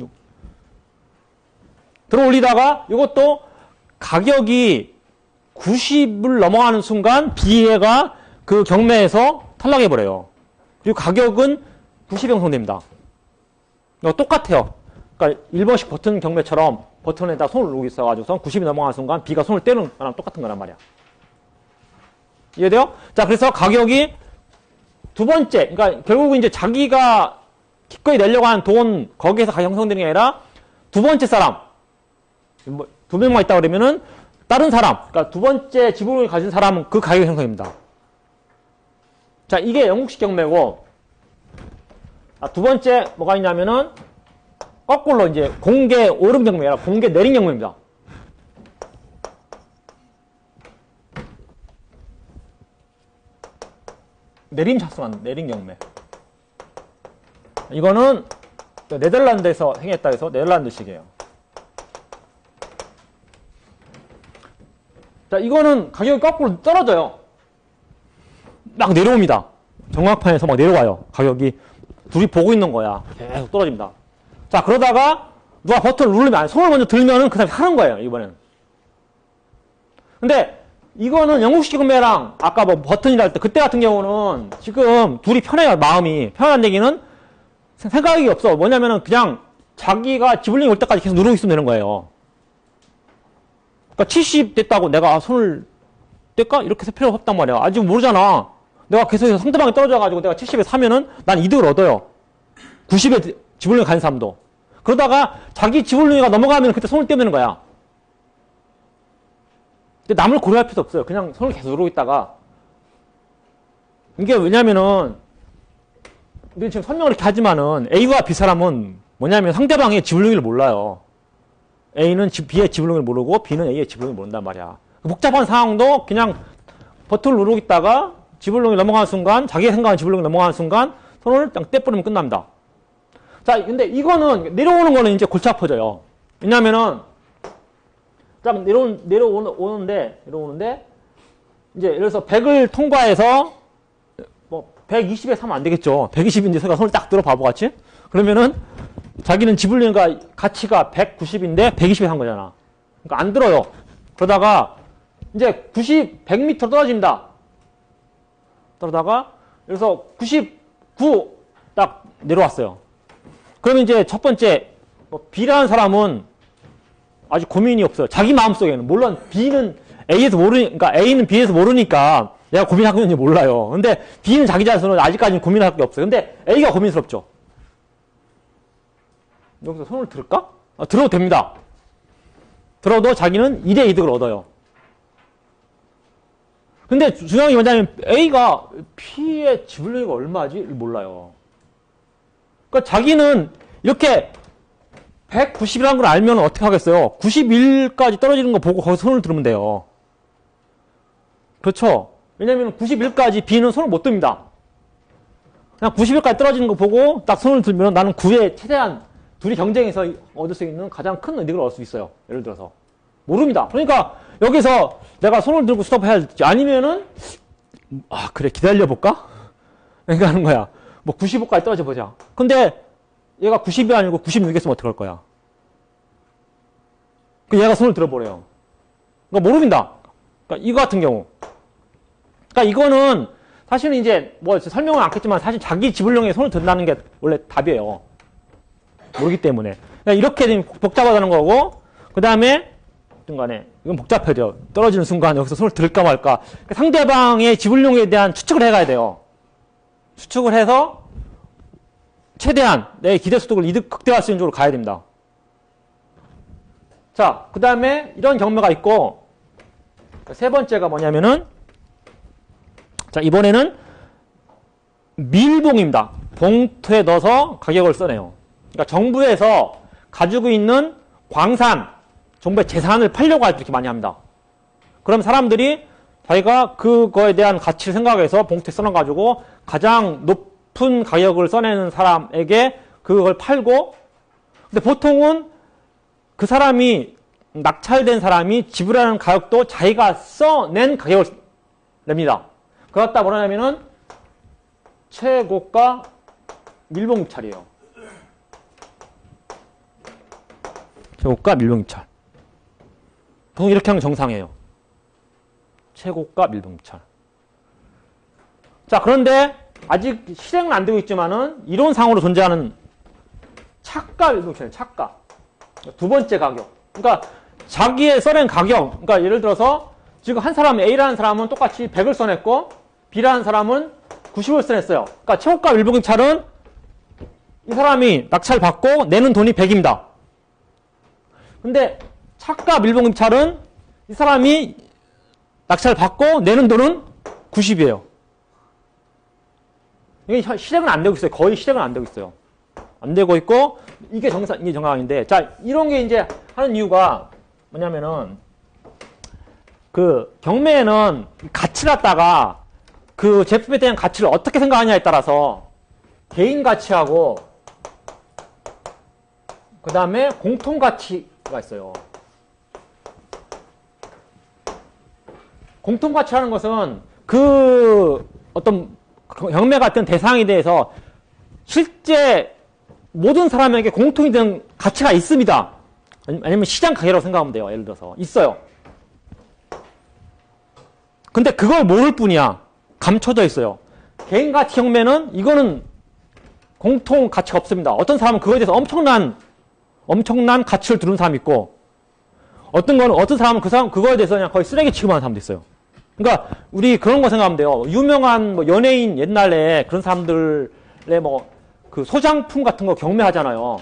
들어 올리다가 이것도 가격이 90을 넘어가는 순간 B가 그 경매에서 탈락해버려요. 그리고 가격은 90이 형성됩니다. 이거 똑같아요. 그러니까 1번식 버튼 경매처럼 버튼에다 손을 누르고 있어가지고서 90이 넘어가는 순간 B가 손을 떼는 거랑 똑같은 거란 말이야. 이해돼요? 자, 그래서 가격이 두 번째, 그러니까 결국은 이제 자기가 기꺼이 내려고 하는 돈, 거기에서 가격 형성되는 게 아니라 두 번째 사람, 뭐, 두 명만 있다 그러면은 다른 사람, 그러니까 두 번째 지분을 가진 사람은 그 가격 형성입니다. 자, 이게 영국식 경매고, 두 번째 뭐가 있냐면은 거꾸로 이제 공개 오름 경매가 아니라 공개 내림 경매입니다. 내림 착수한 내림 경매. 이거는 네덜란드에서 행했다 해서 네덜란드식이에요. 자, 이거는 가격이 거꾸로 떨어져요. 막 내려옵니다. 정확판에서 막 내려와요. 가격이 둘이 보고 있는 거야. 계속 떨어집니다. 자, 그러다가 누가 버튼을 누르면 안 돼. 손을 먼저 들면은 그 사람이 하는 거예요, 이번에는. 근데 이거는 영국식 경매랑 아까 뭐 버튼이라 할 때 그때 같은 경우는 지금 둘이 편해요, 마음이. 편한 얘기는 생각이 없어. 뭐냐면은 그냥 자기가 지불링이 올 때까지 계속 누르고 있으면 되는 거예요. 그러니까 70 됐다고 내가 손을 뗄까? 이렇게 할 필요가 없단 말이야. 아직 모르잖아. 내가 계속 상대방이 떨어져가지고 내가 70에 사면은 난 이득을 얻어요. 90에 지불링이 가는 사람도. 그러다가 자기 지불링이가 넘어가면 그때 손을 떼면 거야. 근데 남을 고려할 필요 없어요. 그냥 손을 계속 누르고 있다가. 이게 왜냐면은, 우리 지금 설명을 이렇게 하지만은, A와 B 사람은 뭐냐면 상대방의 지불능을 몰라요. A는 B의 지불능을 모르고, B는 A의 지불능을 모른단 말이야. 복잡한 상황도 그냥 버튼을 누르고 있다가, 지불능이 넘어가는 순간, 자기의 생각은 지불능이 넘어가는 순간, 손을 딱 떼버리면 끝납니다. 자, 근데 이거는, 내려오는 거는 이제 골치 아파져요. 왜냐면은, 딱 내려오는데, 이제, 예를 들어서 100을 통과해서, 뭐, 120에 사면 안 되겠죠. 120인데 제가 손을 딱 들어 바보같이. 그러면은, 자기는 지불링가 가치가 190인데 120에 산 거잖아. 그러니까 안 들어요. 그러다가, 이제 100m 떨어집니다. 그러다가, 그래서 99 딱 내려왔어요. 그러면 이제 첫 번째, 뭐 B라는 사람은 아직 고민이 없어요. 자기 마음속에는. 물론 B는 A에서 그러니까 A는 B에서 모르니까 내가 고민하고 있는지 몰라요. 근데 B는 자기 자신은 아직까지는 고민할 게 없어요. 근데 A가 고민스럽죠. 여기서 손을 들을까? 들어도 됩니다. 들어도 자기는 1의 이득을 얻어요. 근데 중요한 게 뭐냐면 A가 B의 지불력이 얼마지? 몰라요. 그러니까 자기는 이렇게 190이라는 걸 알면 어떻게 하겠어요? 91까지 떨어지는 거 보고 거기서 손을 들으면 돼요. 그렇죠? 왜냐면 91까지 B는 손을 못 듭니다. 그냥 91까지 떨어지는 거 보고 딱 손을 들면 나는 9에 최대한 둘이 경쟁해서 얻을 수 있는 가장 큰 이득을 얻을 수 있어요. 예를 들어서. 모릅니다. 그러니까 여기서 내가 손을 들고 스톱해야 될지 아니면은 그래 기다려볼까? 이렇게 하는 거야. 뭐 95까지 떨어져 보자. 근데 얘가 90이 아니고 96이었으면 어떡할 거야? 그 얘가 손을 들어버려요. 그러니까 모릅니다. 그러니까 이거 같은 경우. 그러니까 이거는 사실은 이제 뭐 설명은 않겠지만 사실 자기 지불용에 손을 든다는 게 원래 답이에요. 모르기 때문에. 그러니까 이렇게 되면 복잡하다는 거고, 그 다음에 중간에 이건 복잡해져. 떨어지는 순간 여기서 손을 들까 말까. 그러니까 상대방의 지불용에 대한 추측을 해가야 돼요. 추측을 해서 최대한 내 기대 소득을 이득 극대화할 수 있는 쪽으로 가야 됩니다. 자, 그 다음에 이런 경매가 있고, 세 번째가 뭐냐면은, 자, 이번에는 밀봉입니다. 봉투에 넣어서 가격을 써내요. 그러니까 정부에서 가지고 있는 광산, 정부의 재산을 팔려고 할 때 이렇게 많이 합니다. 그럼 사람들이 자기가 그거에 대한 가치를 생각해서 봉투에 써놔가지고 가장 높은 가격을 써내는 사람에게 그걸 팔고, 근데 보통은 그 사람이 낙찰된 사람이 지불하는 가격도 자기가 써낸 가격을 냅니다. 그걸 갖다 뭐냐면은 최고가 밀봉입찰이에요. 최고가 밀봉입찰. 보통 이렇게 하는 게 정상이에요. 최고가 밀봉입찰. 자, 그런데 아직 실행은 안 되고 있지만은 이론상으로 존재하는 차가 밀봉입찰이에요. 차가. 두 번째 가격. 그러니까 자기의 써낸 가격. 그러니까 예를 들어서 지금 한 사람 A라는 사람은 똑같이 100을 써냈고 B라는 사람은 90을 써냈어요. 그러니까 최고가 밀봉입찰은 이 사람이 낙찰 받고 내는 돈이 100입니다. 근데 차가 밀봉입찰은 이 사람이 낙찰 받고 내는 돈은 90이에요. 이게 실행은 안 되고 있어요. 거의 실행은 안 되고 있어요. 안 되고 있고, 이게 정상인데, 자, 이런 게 이제 하는 이유가 뭐냐면은, 그 경매에는 가치를 갖다가 그 제품에 대한 가치를 어떻게 생각하냐에 따라서 개인 가치하고 그 다음에 공통 가치가 있어요. 공통 가치라는 것은 그 어떤 경매 같은 대상에 대해서 실제 모든 사람에게 공통이 되는 가치가 있습니다. 아니면 시장 가격이라고 생각하면 돼요. 예를 들어서 있어요. 근데 그걸 모를 뿐이야. 감춰져 있어요. 개인 가치 경매는 이거는 공통 가치가 없습니다. 어떤 사람은 그거에 대해서 엄청난 가치를 두는 사람이 있고, 어떤 사람은 그거에 대해서 그냥 거의 쓰레기 취급하는 사람도 있어요. 그러니까 우리 그런 거 생각하면 돼요. 유명한 뭐 연예인 옛날에 그런 사람들의 뭐 그 소장품 같은 거 경매하잖아요.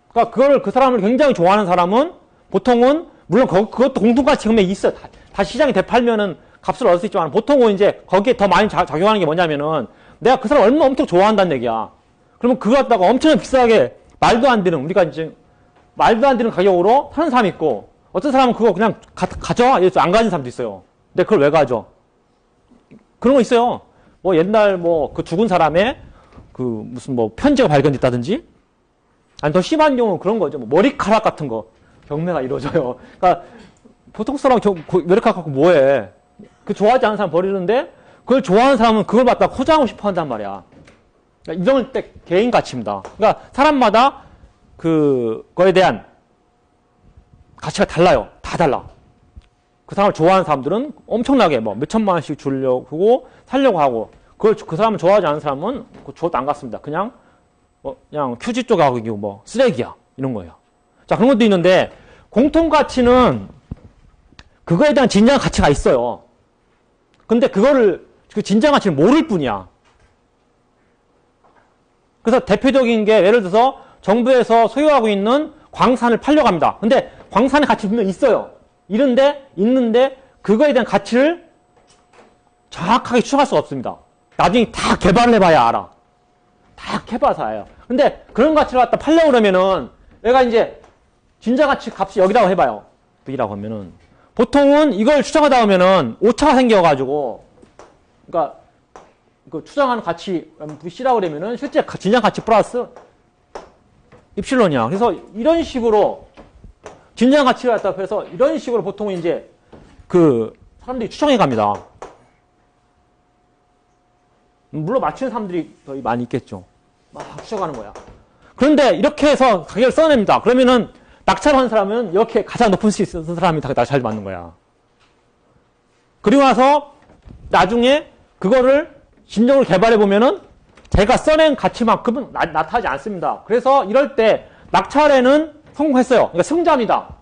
그러니까 그 사람을 굉장히 좋아하는 사람은 보통은 물론 그것도 공통가치 경매에 있어요. 다 시장에 되팔면은 값을 얻을 수 있지만 보통은 이제 거기에 더 많이 작용하는 게 뭐냐면은 내가 그 사람 얼마나 엄청 좋아한다는 얘기야. 그러면 그거 갖다가 엄청 비싸게 말도 안 되는, 우리가 이제 말도 안 되는 가격으로 사는 사람이 있고, 어떤 사람은 그거 그냥 가져? 이래서 안 가진 사람도 있어요. 근데 그걸 왜 가져? 그런 거 있어요. 뭐 옛날 뭐 그 죽은 사람의 그 무슨 뭐 편지가 발견됐다든지, 아니 더 심한 경우는 그런 거죠. 뭐 머리카락 같은 거 경매가 이루어져요. 그러니까 보통 사람 머리카락 갖고 뭐해? 그 좋아하지 않는 사람 버리는데 그걸 좋아하는 사람은 그걸 갖다 포장하고 싶어 한단 말이야. 그러니까 이런 때 개인 가치입니다. 그러니까 사람마다 그거에 대한 가치가 달라요. 다 달라. 그 사람을 좋아하는 사람들은 엄청나게 뭐 몇천만 원씩 주려고 살려고 하고, 그걸 그 사람을 좋아하지 않는 사람은 줘도 안 갖습니다. 그냥 휴지 조각이고 뭐 쓰레기야 이런 거예요. 자, 그런 것도 있는데 공통 가치는 그거에 대한 진정한 가치가 있어요. 근데 그 진정한 가치를 모를 뿐이야. 그래서 대표적인 게 예를 들어서 정부에서 소유하고 있는 광산을 팔려고 합니다. 근데 광산의 가치 분명 있어요. 있는데 그거에 대한 가치를 정확하게 추정할 수가 없습니다. 나중에 다 개발을 해봐야 알아. 다 해봐서 알아요. 근데 그런 가치를 갖다 팔려고 그러면은 얘가 이제 진짜 가치 값이 여기다가 해봐요. 여기라고 하면은 보통은 이걸 추정하다 보면은 오차가 생겨가지고, 그러니까 그 추정하는 가치 C라고 그러면은 실제 진짜 가치 플러스 입실론이야. 그래서 이런 식으로 진정 가치를 갖다 해서 이런 식으로 보통은 이제 그 사람들이 추정해 갑니다. 물론 맞추는 사람들이 더 많이 있겠죠. 막 추정하는 거야. 그런데 이렇게 해서 가격을 써냅니다. 그러면은 낙찰한 사람은 이렇게 가장 높은 수 있는 사람이 다 낙찰 받는 거야. 그리고 나서 나중에 그거를 진정으로 개발해 보면은 제가 써낸 가치만큼은 나타나지 않습니다. 그래서 이럴 때 낙찰에는 성공했어요. 그러니까 승자입니다.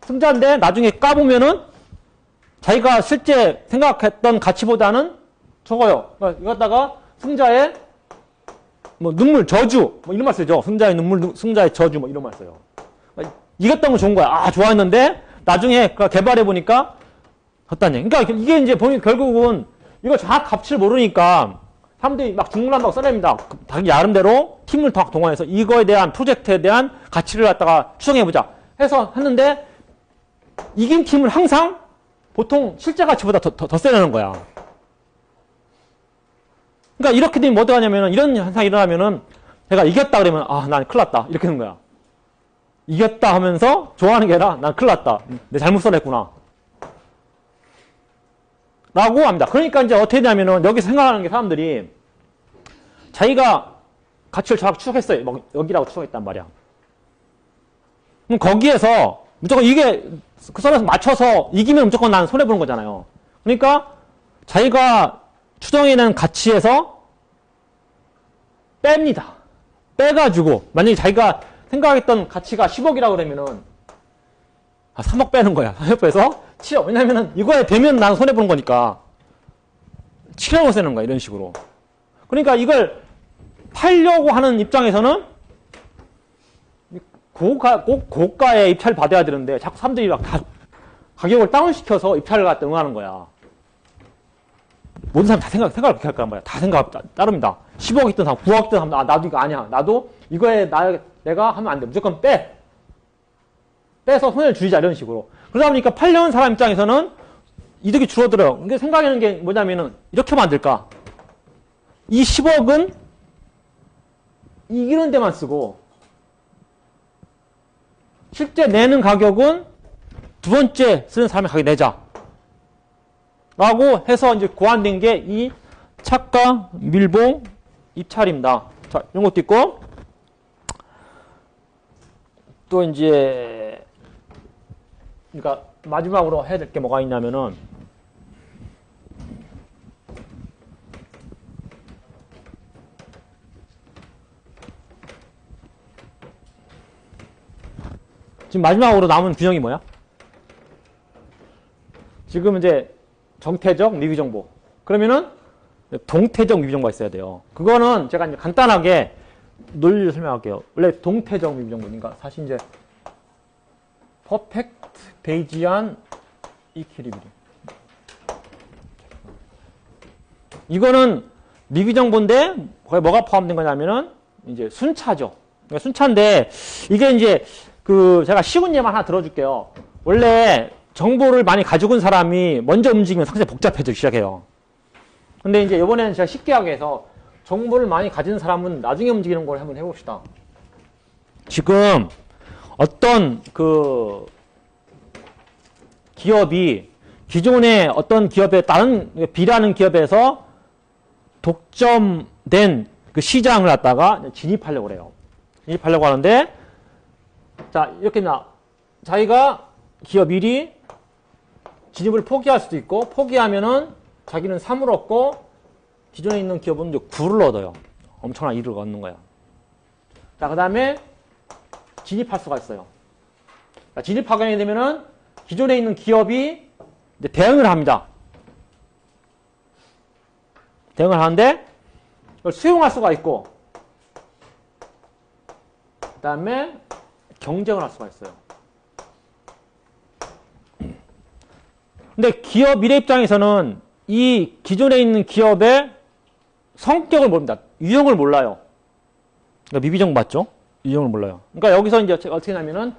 승자인데 나중에 까보면은 자기가 실제 생각했던 가치보다는 적어요. 그러니까 이거다가 승자의 뭐 눈물, 저주, 뭐 이런 말 쓰죠. 승자의 눈물, 승자의 저주, 뭐 이런 말 써요. 그러니까 이겼던 건 좋은 거야. 아, 좋아했는데 나중에 개발해 보니까 졌다는 얘기. 그러니까 이게 이제 보면 결국은 이거 정확 가치를 모르니까 사람들이 막 중문한다고 써냅니다. 자기 나름대로 팀을 더 동원해서 이거에 대한 프로젝트에 대한 가치를 갖다가 추정해보자 해서 했는데 이긴 팀을 항상 보통 실제 가치보다 더 세려는 거야. 그러니까 이렇게 되면 뭐 어떡하냐면은 이런 현상이 일어나면은 내가 이겼다 그러면 아, 난 큰일 났다. 이렇게 하는 거야. 이겼다 하면서 좋아하는 게 아니라 난 큰일 났다. 내 잘못 써냈구나. 라고 합니다. 그러니까 이제 어떻게 되냐면은 여기서 생각하는 게 사람들이 자기가 가치를 정확히 추적했어요. 막 여기라고 추적했단 말이야. 그럼 거기에서 무조건 이게 그 선에서 맞춰서 이기면 무조건 난 손해보는 거잖아요. 그러니까 자기가 추정해낸 가치에서 뺍니다. 빼가지고 만약에 자기가 생각했던 가치가 10억이라고 그러면은 3억 빼는 거야. 3억 빼서 7억. 왜냐면은 이거에 되면 난 손해보는 거니까 7억을 쓰는 거야. 이런 식으로. 그러니까 이걸 팔려고 하는 입장에서는 꼭 고가의 입찰을 받아야 되는데 자꾸 사람들이 막 다 가격을 다운시켜서 입찰을 갖다 응하는 거야. 모든 사람 다 생각을 그렇게 할 거란 말이야. 다 생각 따릅니다. 10억 있던 사람, 9억 있던 사람, 나도 이거 아니야. 나도 이거에 내가 하면 안 돼. 무조건 빼서 손해를 줄이자. 이런 식으로. 그러다 보니까 팔려는 사람 입장에서는 이득이 줄어들어요. 근데 생각하는 게 뭐냐면은 이렇게 만들까? 이 10억은 이기는 데만 쓰고 실제 내는 가격은 두 번째 쓰는 사람의 가격 내자. 라고 해서 이제 고안된 게 이 착가 밀봉 입찰입니다. 자, 이런 것도 있고 또 이제 그러니까 마지막으로 해야 될 게 뭐가 있냐면은 지금 마지막으로 남은 균형이 뭐야? 지금 이제 정태적 미비 정보. 그러면은 동태적 미비 정보가 있어야 돼요. 그거는 제가 이제 간단하게 논리를 설명할게요. 원래 동태적 미비 정보니까 사실 이제 퍼펙트 베이지안 이퀴리브리움. 이거는 미비 정보인데 거기에 뭐가 포함된 거냐면은 이제 순차죠. 그러니까 순차인데 이게 이제 제가 쉬운 예만 하나 들어줄게요. 원래 정보를 많이 가지고 온 사람이 먼저 움직이면 상당히 복잡해지기 시작해요. 근데 이제 이번에는 제가 쉽게 하게 해서 정보를 많이 가진 사람은 나중에 움직이는 걸 한번 해봅시다. 지금 어떤 기업이 기존의 어떤 기업에 다른 B라는 기업에서 독점된 그 시장을 갖다가 진입하려고 그래요. 진입하려고 하는데 자, 이렇게 자기가 기업 1이 진입을 포기할 수도 있고 포기하면은 자기는 3을 얻고 기존에 있는 기업은 이제 9를 얻어요. 엄청난 1을 얻는 거야. 자, 그 다음에 진입할 수가 있어요. 자, 진입하게 되면은 기존에 있는 기업이 이제 대응을 합니다. 대응을 하는데 이걸 수용할 수가 있고 그 다음에 경쟁을 할 수가 있어요. 근데 기업 미래 입장에서는 이 기존에 있는 기업의 성격을 모릅니다. 유형을 몰라요. 그러니까 미비정보 맞죠? 유형을 몰라요. 그러니까 여기서 이제 어떻게 하냐면은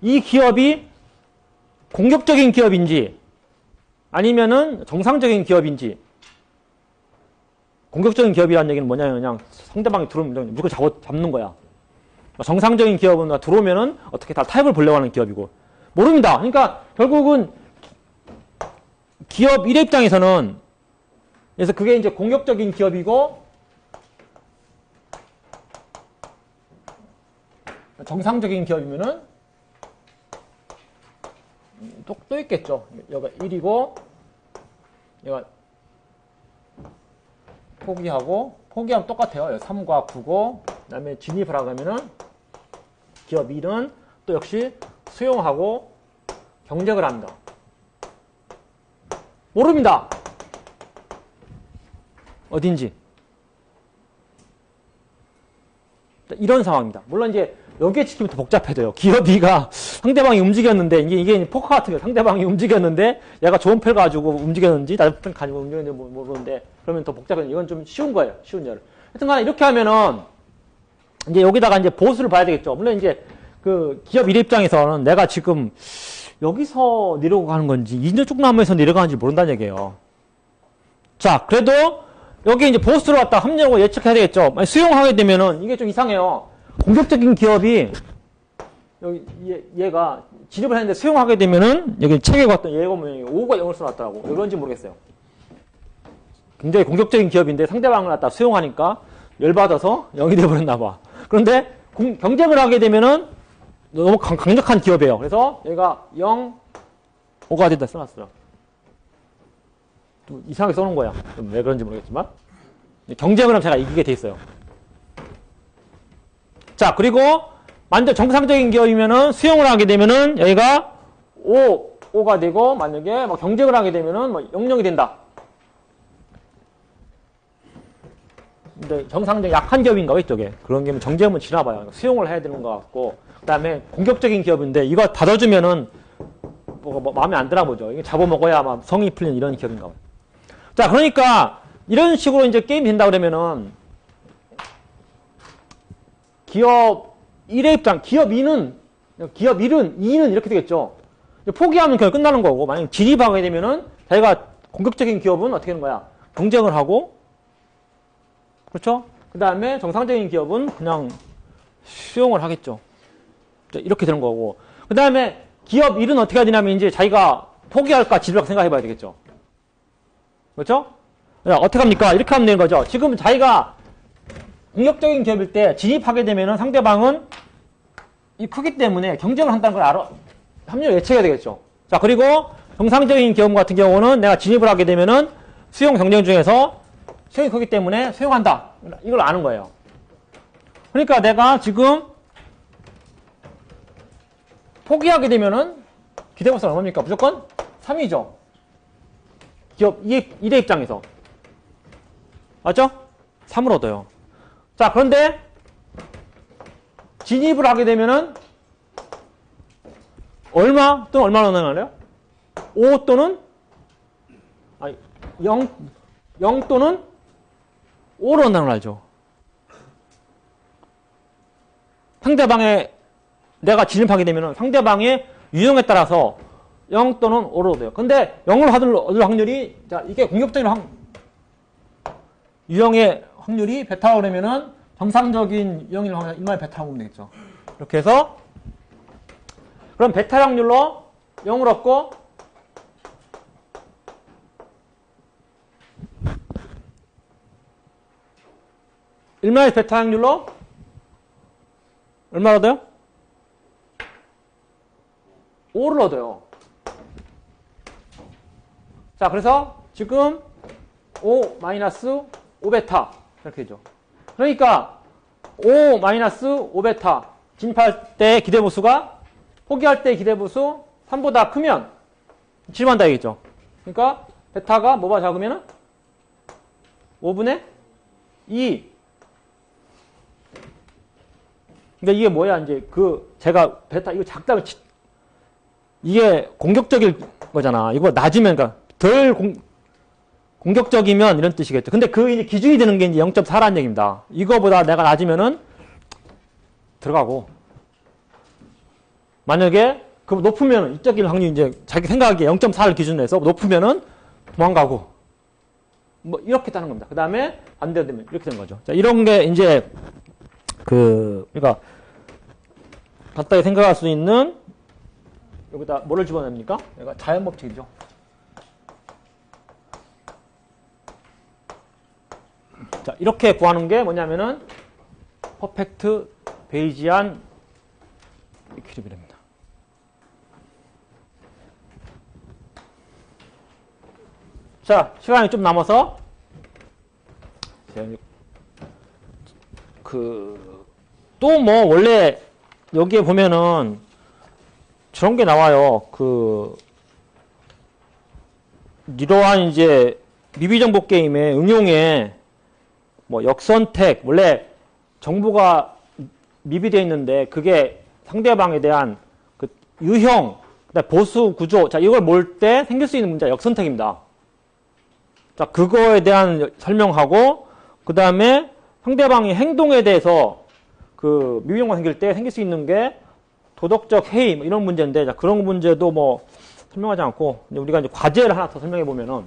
이 기업이 공격적인 기업인지 아니면은 정상적인 기업인지 공격적인 기업이라는 얘기는 뭐냐면 그냥 상대방이 들어오면 무조건 잡는 거야. 정상적인 기업은 들어오면은 어떻게 다 타협을 보려고 하는 기업이고 모릅니다. 그러니까 결국은 기업 1의 입장에서는 그래서 그게 이제 공격적인 기업이고 정상적인 기업이면은 또 있겠죠. 여기가 1이고 얘가 포기하면 똑같아요. 3과 9고 그 다음에 진입을 하려면은 기업 1은 또 역시 수용하고 경쟁을 합니다. 모릅니다. 어딘지. 이런 상황입니다. 물론 이제 여기에 찍히면 더 복잡해져요. 기업 E가 상대방이 움직였는데, 이게 포커 같은 거 상대방이 움직였는데, 얘가 좋은 패를 가지고 움직였는지, 나쁜 패 가지고 움직였는지 모르는데, 그러면 더 복잡해요. 이건 좀 쉬운 거예요. 쉬운 예를. 하여튼 간에 이렇게 하면은, 이제 여기다가 이제 보수를 봐야 되겠죠. 물론 이제 그 기업 1 입장에서는 내가 지금 여기서 내려가는 건지, 이쪽 나무에서 내려가는지 모른다는 얘기예요. 자, 그래도 여기 이제 보수로 갖다 합류하고 예측해야 되겠죠. 수용하게 되면은 이게 좀 이상해요. 공격적인 기업이 여기 얘가 진입을 했는데 수용하게 되면은 여기 책에 봤던 예고 모양이 5가 0을 써놨더라고. 왜 그런지 모르겠어요. 굉장히 공격적인 기업인데 상대방을 갖다 수용하니까 열받아서 0이 돼버렸나 봐. 그런데 경쟁을 하게 되면은 너무 강력한 기업이에요. 그래서 얘가 0, 5가 됐다 써놨어요. 좀 이상하게 써놓은 거야. 왜 그런지 모르겠지만. 경쟁을 하면 제가 이기게 돼 있어요. 자, 그리고 완전 정상적인 기업이면은 수용을 하게 되면은 여기가 5가 되고 만약에 뭐 경쟁을 하게 되면은 뭐 00이 된다. 근데 정상적인 약한 기업인가 봐, 이쪽에. 그런 게 정쟁은 지나봐요. 수용을 해야 되는 것 같고. 그 다음에 공격적인 기업인데 이거 받아주면은 뭐 마음에 안 드나 보죠. 이게 잡아먹어야 아마 성이 풀리는 이런 기업인가 봐요. 자, 그러니까 이런 식으로 이제 게임이 된다 그러면은 기업 1의 입장, 기업 2는 이렇게 되겠죠. 포기하면 그냥 끝나는 거고, 만약에 진입하게 되면은 자기가 공격적인 기업은 어떻게 하는 거야? 경쟁을 하고, 그렇죠? 그 다음에 정상적인 기업은 그냥 수용을 하겠죠. 이렇게 되는 거고. 그 다음에 기업 1은 어떻게 해야 되냐면 이제 자기가 포기할까 진입할까 생각해 봐야 되겠죠. 그렇죠? 어떻게 합니까? 이렇게 하면 되는 거죠. 지금 자기가 공격적인 기업일 때 진입하게 되면은 상대방은 이 크기 때문에 경쟁을 한다는 걸 합리적으로 예측해야 되겠죠. 자, 그리고 정상적인 기업 같은 경우는 내가 진입을 하게 되면은 수용 경쟁 중에서 수용이 크기 때문에 수용한다. 이걸 아는 거예요. 그러니까 내가 지금 포기하게 되면은 기대보수는 얼마입니까? 무조건 3이죠. 기업 1의 입장에서. 맞죠? 3을 얻어요. 자, 그런데 진입을 하게 되면은 얼마 또는 얼마나 넣어요? 5 또는 0 또는 5로 넣는다는 걸 알죠. 상대방의 내가 진입하게 되면은 상대방의 유형에 따라서 0 또는 5로 얻어요. 근데 0을 얻을 확률이 자, 이게 공격적인 유형의 확률이 베타라고 그러면은 정상적인 유형일 확률 1만에 베타라고 보면 되겠죠. 이렇게 해서 그럼 베타 확률로 0을 얻고 (1) 베타 확률로 얼마 얻어요? 5를 얻어요. 자, 그래서 지금 5 마이너스 5베타 이렇게 되죠. 그러니까 5 마이너스 5베타 진입할 때 기대보수가 포기할 때 기대보수 3보다 크면 진입한다 얘기죠. 그러니까 베타가 뭐보다 작으면은 5분의 2. 그러니까 이게 뭐야 이제 제가 베타 이거 작다고 이게 공격적일 거잖아. 이거 낮으면 그러니까 덜 공격적이면 이런 뜻이겠죠. 근데 이제 기준이 되는 게 이제 0.4라는 얘기입니다. 이거보다 내가 낮으면은 들어가고 만약에 그 높으면 이적일 확률이 이제 자기 생각에 0.4를 기준으로 해서 높으면은 도망가고 뭐 이렇게 따는 겁니다. 그 다음에 반대로 되면 이렇게 되는 거죠. 자, 이런 게 이제 그러니까 간단히 생각할 수 있는 여기다 뭐를 집어넣습니까? 여기가 자연법칙이죠. 자, 이렇게 구하는 게 뭐냐면은 퍼펙트 베이지안 이퀴리브리엄입니다. 자, 시간이 좀 남아서 또 뭐 원래 여기에 보면은 저런 게 나와요. 이러한 이제 미비정보 게임의 응용에 뭐 역선택 원래 정보가 미비되어 있는데 그게 상대방에 대한 그 유형, 그다음에 보수 구조, 자, 이걸 몰 때 생길 수 있는 문제가 역선택입니다. 자, 그거에 대한 설명하고, 그 다음에 상대방의 행동에 대해서 그 미비용과 생길 때 생길 수 있는 게 도덕적 해이, 뭐 이런 문제인데, 자, 그런 문제도 뭐 설명하지 않고, 이제 우리가 이제 과제를 하나 더 설명해 보면은,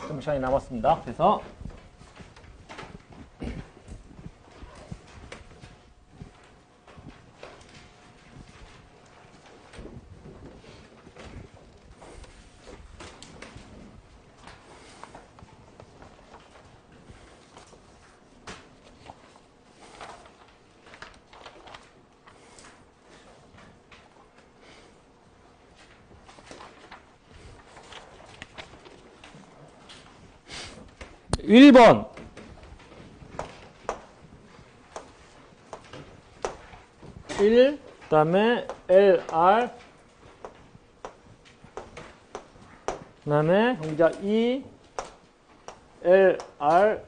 좀 시간이 남았습니다. 그래서, 일 번 그 다음에 LR 그 다음에 경기자 2 LR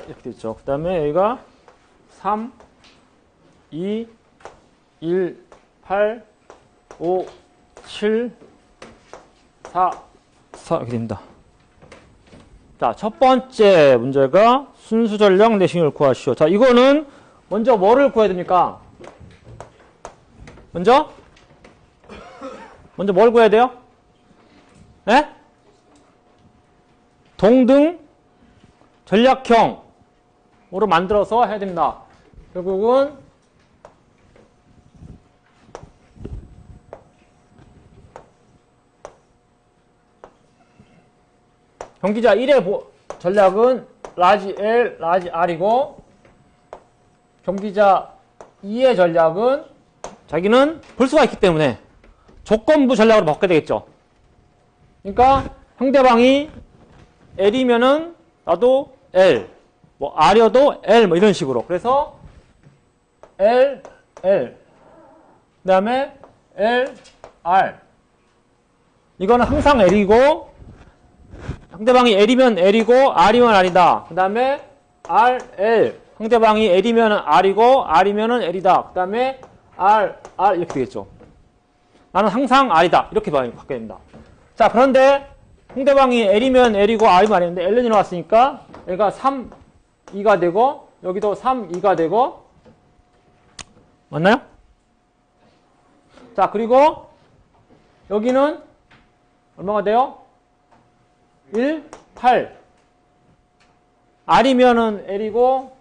이렇게 되죠. 그 다음에 여기가 3 2 1 8 5 7 4 이렇게 됩니다. 자, 첫 번째 문제가 순수 전략 내시경을 구하시오. 자, 이거는 먼저 뭐를 구해야 됩니까? 먼저 뭘 구해야 돼요? 네? 동등 전략형으로 만들어서 해야 됩니다. 결국은 경기자 1의 전략은 라지 L, 라지 R이고 경기자 2의 전략은 자기는 볼 수가 있기 때문에 조건부 전략으로 바꿔야 되겠죠. 그러니까 상대방이 L이면은 나도 L, 뭐 R이어도 L 뭐 이런 식으로. 그래서 L, 그 다음에 L, R. 이거는 항상 L이고 상대방이 L이면 L이고 R이면 R이다. 그 다음에 R, L. 상대방이 L이면 R이고 R이면 L이다. 그 다음에 R 이렇게 되겠죠. 나는 항상 R이다. 이렇게 바뀌어야 됩니다. 자, 그런데 상대방이 L이면 L이고 R이면 R인데 L이 나왔으니까 얘가 3, 2가 되고 여기도 3, 2가 되고 맞나요? 자, 그리고 여기는 얼마가 돼요? 1, 8. R이면은 L이고,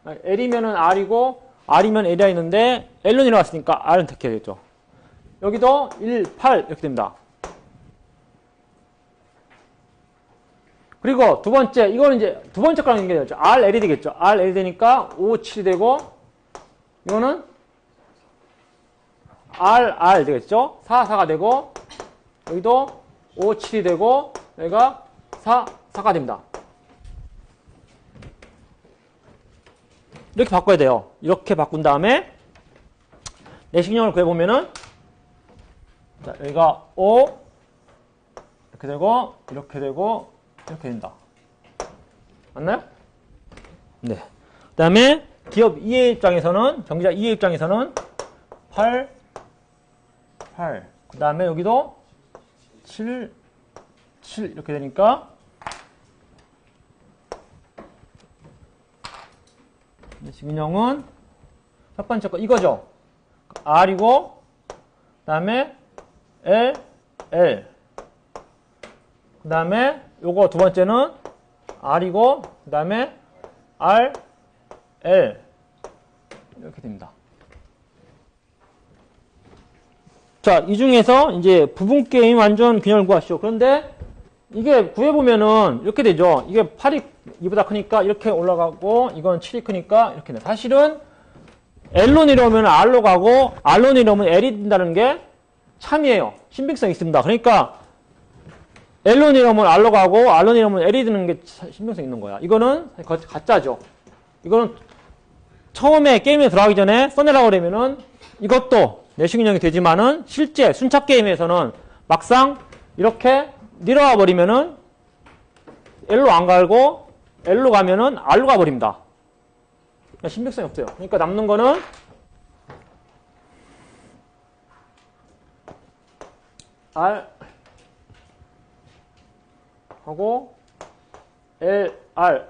L이면은 R이고, R이면 L이 있는데, L로 내려왔으니까 R은 택해야겠죠. 여기도 1, 8 이렇게 됩니다. 그리고 두 번째, 이거는 이제 두 번째 거랑 연결되죠. R, L이 되겠죠. R, L이 되니까 5, 7이 되고, 이거는 R 되겠죠. 4, 4가 되고, 여기도 5, 7이 되고, 여기가 4가 됩니다. 이렇게 바꿔야 돼요. 이렇게 바꾼 다음에 내시경을 구해보면은 자, 여기가 5 이렇게 되고 이렇게 되고 이렇게 된다. 맞나요? 네. 그 다음에 기업 2의 입장에서는 경기자 2의 입장에서는 8 그 다음에 여기도 7 이렇게 되니까 내시경은 첫 번째 거 이거죠. R이고 그 다음에 L 그 다음에 요거 두 번째는 R이고 그 다음에 R L 이렇게 됩니다. 자, 이 중에서 이제 부분 게임 완전 균형을 구하시오. 그런데 이게 구해보면은 이렇게 되죠. 이게 8이 2보다 크니까 이렇게 올라가고 이건 7이 크니까 이렇게 돼. 사실은 L로 내려오면 R로 가고 R로 내려오면 L이 된다는 게 참이에요. 신빙성이 있습니다. 그러니까 L로 내려오면 R로 가고 R로 내려오면 L이 드는 게 신빙성이 있는 거야. 이거는 가짜죠. 이거는 처음에 게임에 들어가기 전에 써내라고 그러면은 이것도 내시균형이 되지만은 실제 순착 게임에서는 막상 이렇게 내려와 버리면은 L로 안 가고 L로 가면은 R로 가버립니다. 신빙성이 없어요. 그러니까 남는 거는 R 하고 L, R,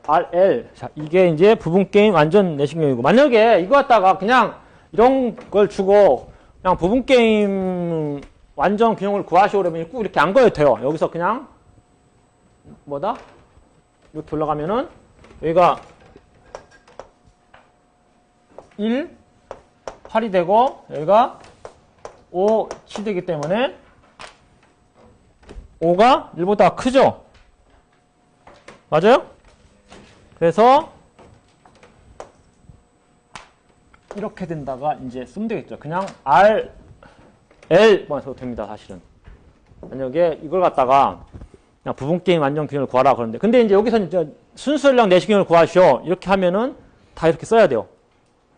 RL. 자, 이게 이제 부분게임 완전 내신경이고. 만약에 이거 갖다가 그냥 이런 걸 주고 그냥 부분게임 완전 균형을 구하시오 그러면 꾹 이렇게 안 그어도 돼요. 여기서 그냥 뭐다? 이렇게 올라가면은 여기가 1, 8이 되고 여기가 5, 7 되기 때문에 5가 1보다 크죠? 맞아요? 그래서 이렇게 된다가 이제 쓰면 되겠죠. 그냥 R, L만 써도 됩니다, 사실은. 만약에 이걸 갖다가 그냥 부분게임 완전균형을 구하라 그러는데. 근데 이제 여기서는 이제 순수전략 내시경을 구하시오. 이렇게 하면은 다 이렇게 써야 돼요.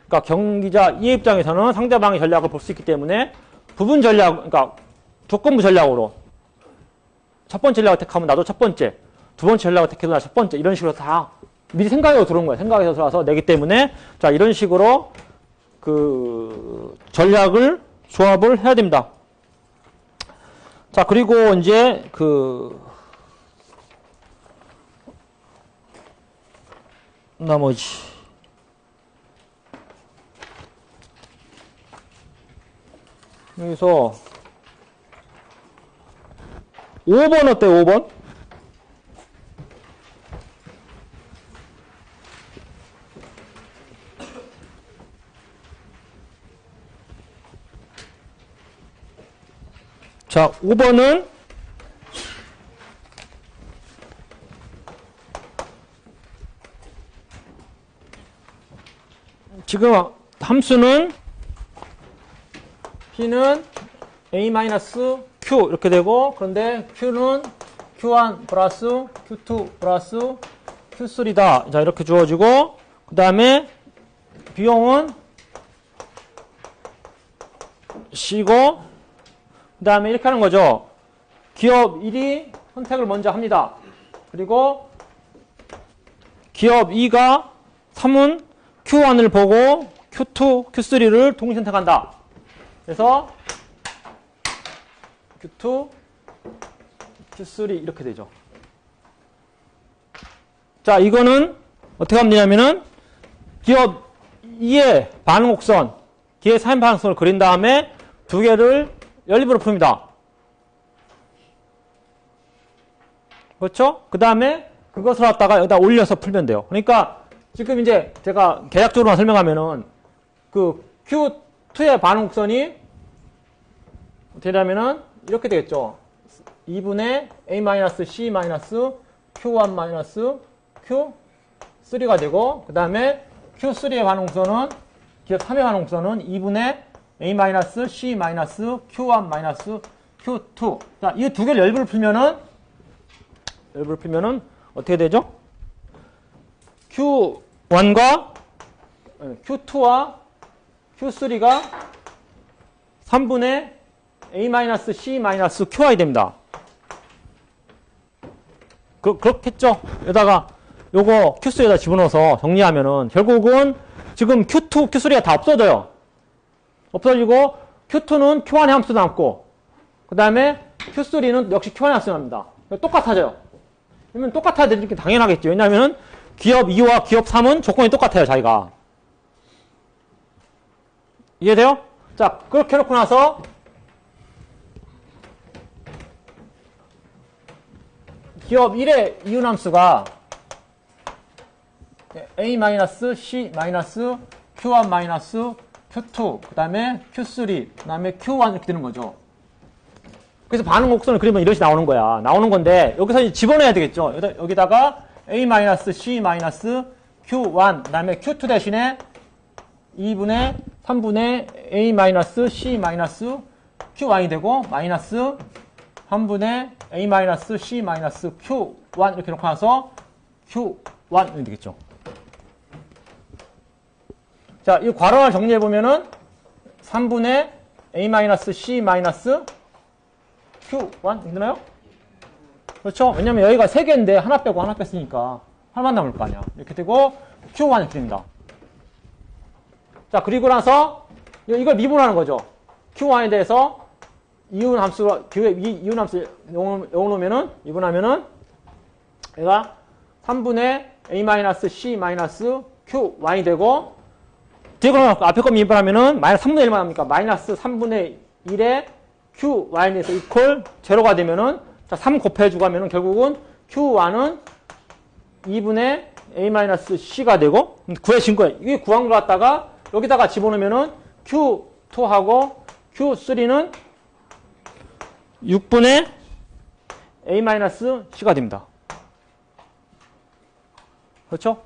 그러니까 경기자 E의 입장에서는 상대방의 전략을 볼 수 있기 때문에 부분 전략, 그러니까 조건부 전략으로 첫 번째 전략을 택하면 나도 첫 번째, 두 번째 전략을 택해도 나 첫 번째, 이런 식으로 다 미리 생각해서 들어온 거예요. 생각해서 들어와서 내기 때문에 자, 이런 식으로 그 전략을 조합을 해야 됩니다. 자, 그리고 이제 나머지 여기서 5번 어때요? 5번? 자, 5번은 지금 함수는 P는 A-Q 이렇게 되고, 그런데 Q는 Q1 플러스 Q2 플러스 Q3다. 자, 이렇게 주어지고, 그 다음에 비용은 C고, 그 다음에 이렇게 하는 거죠. 기업 1이 선택을 먼저 합니다. 그리고 기업 2가 3은 Q1을 보고 Q2, Q3를 동시 선택한다. 그래서 Q2, Q3 이렇게 되죠. 자, 이거는 어떻게 하면 되냐면은 기업 2의 반응 곡선, 기의 3의 반응선을 그린 다음에 두 개를 연립으로 풉니다. 그렇죠? 그 다음에 그것을 갖다가 여기다 올려서 풀면 돼요. 그러니까 지금 이제 제가 계략적으로만 설명하면은 그 Q2의 반응 곡선이 어떻게 되냐면은 이렇게 되겠죠. 2분의 A-C- Q1- Q3가 되고, 그 다음에 Q3의 반응 곡선은, 기업 3의 반응 곡선은 2분의 A-C- Q1- Q2. 자, 이 두 개를 열분을 풀면은 어떻게 되죠? Q1과 Q2와 Q3가 3분의 A-C- QI 됩니다. 그렇겠죠? 여기다가 요거 Q3에다 집어넣어서 정리하면은 결국은 지금 Q2, Q3가 다 없어져요. 없어지고 Q2는 Q1의 함수 남고, 그 다음에 Q3는 역시 Q1의 함수 남습니다. 똑같아져요. 그러면 똑같아야 되는 게 당연하겠죠. 왜냐하면 기업 2와 기업 3은 조건이 똑같아요, 자기가. 이해돼요? 자, 그렇게 해놓고 나서 기업 1의 이윤함수가 A-C- Q1- Q2, 그 다음에 Q3, 그 다음에 Q1 이렇게 되는 거죠. 그래서 반응 곡선을 그리면 이것이 나오는 거야. 나오는 건데, 여기서 이제 집어넣어야 되겠죠. 여기다가 A-C- Q1, 그 다음에 Q2 대신에 2분의 3분의 A-C- Q1이 되고, 마이너스 3분의 A-C- Q1 이렇게 놓고 나서 Q1 이렇게 되겠죠. 자, 이 괄호를 정리해 보면은 3분의 A-C- Q1 되나요? 그렇죠? 왜냐면 여기가 3개인데 하나 빼고 하나 뺐으니까 하나만 남을 거 아니야. 이렇게 되고 Q1 이렇게 됩니다. 자, 그리고 나서 이걸 미분하는 거죠. Q1에 대해서 이윤 함수, 이윤 함수 0 놓으면은, 미분하면은 얘가 3분의 A-C-Qy이 되고, 뒤에 앞에 거 미분하면은 마이너스 3분의 1만 합니까? 마이너스 3분의 1에 Qy에 대해서 이퀄 제로가 되면은, 자, 3 곱해주고 하면은 결국은 Q1은 2분의 A-C가 되고, 구해진 거예요. 이게 구한 걸 갖다가 여기다가 집어넣으면은 Q2하고 Q3는 6분의 A-C가 됩니다. 그렇죠?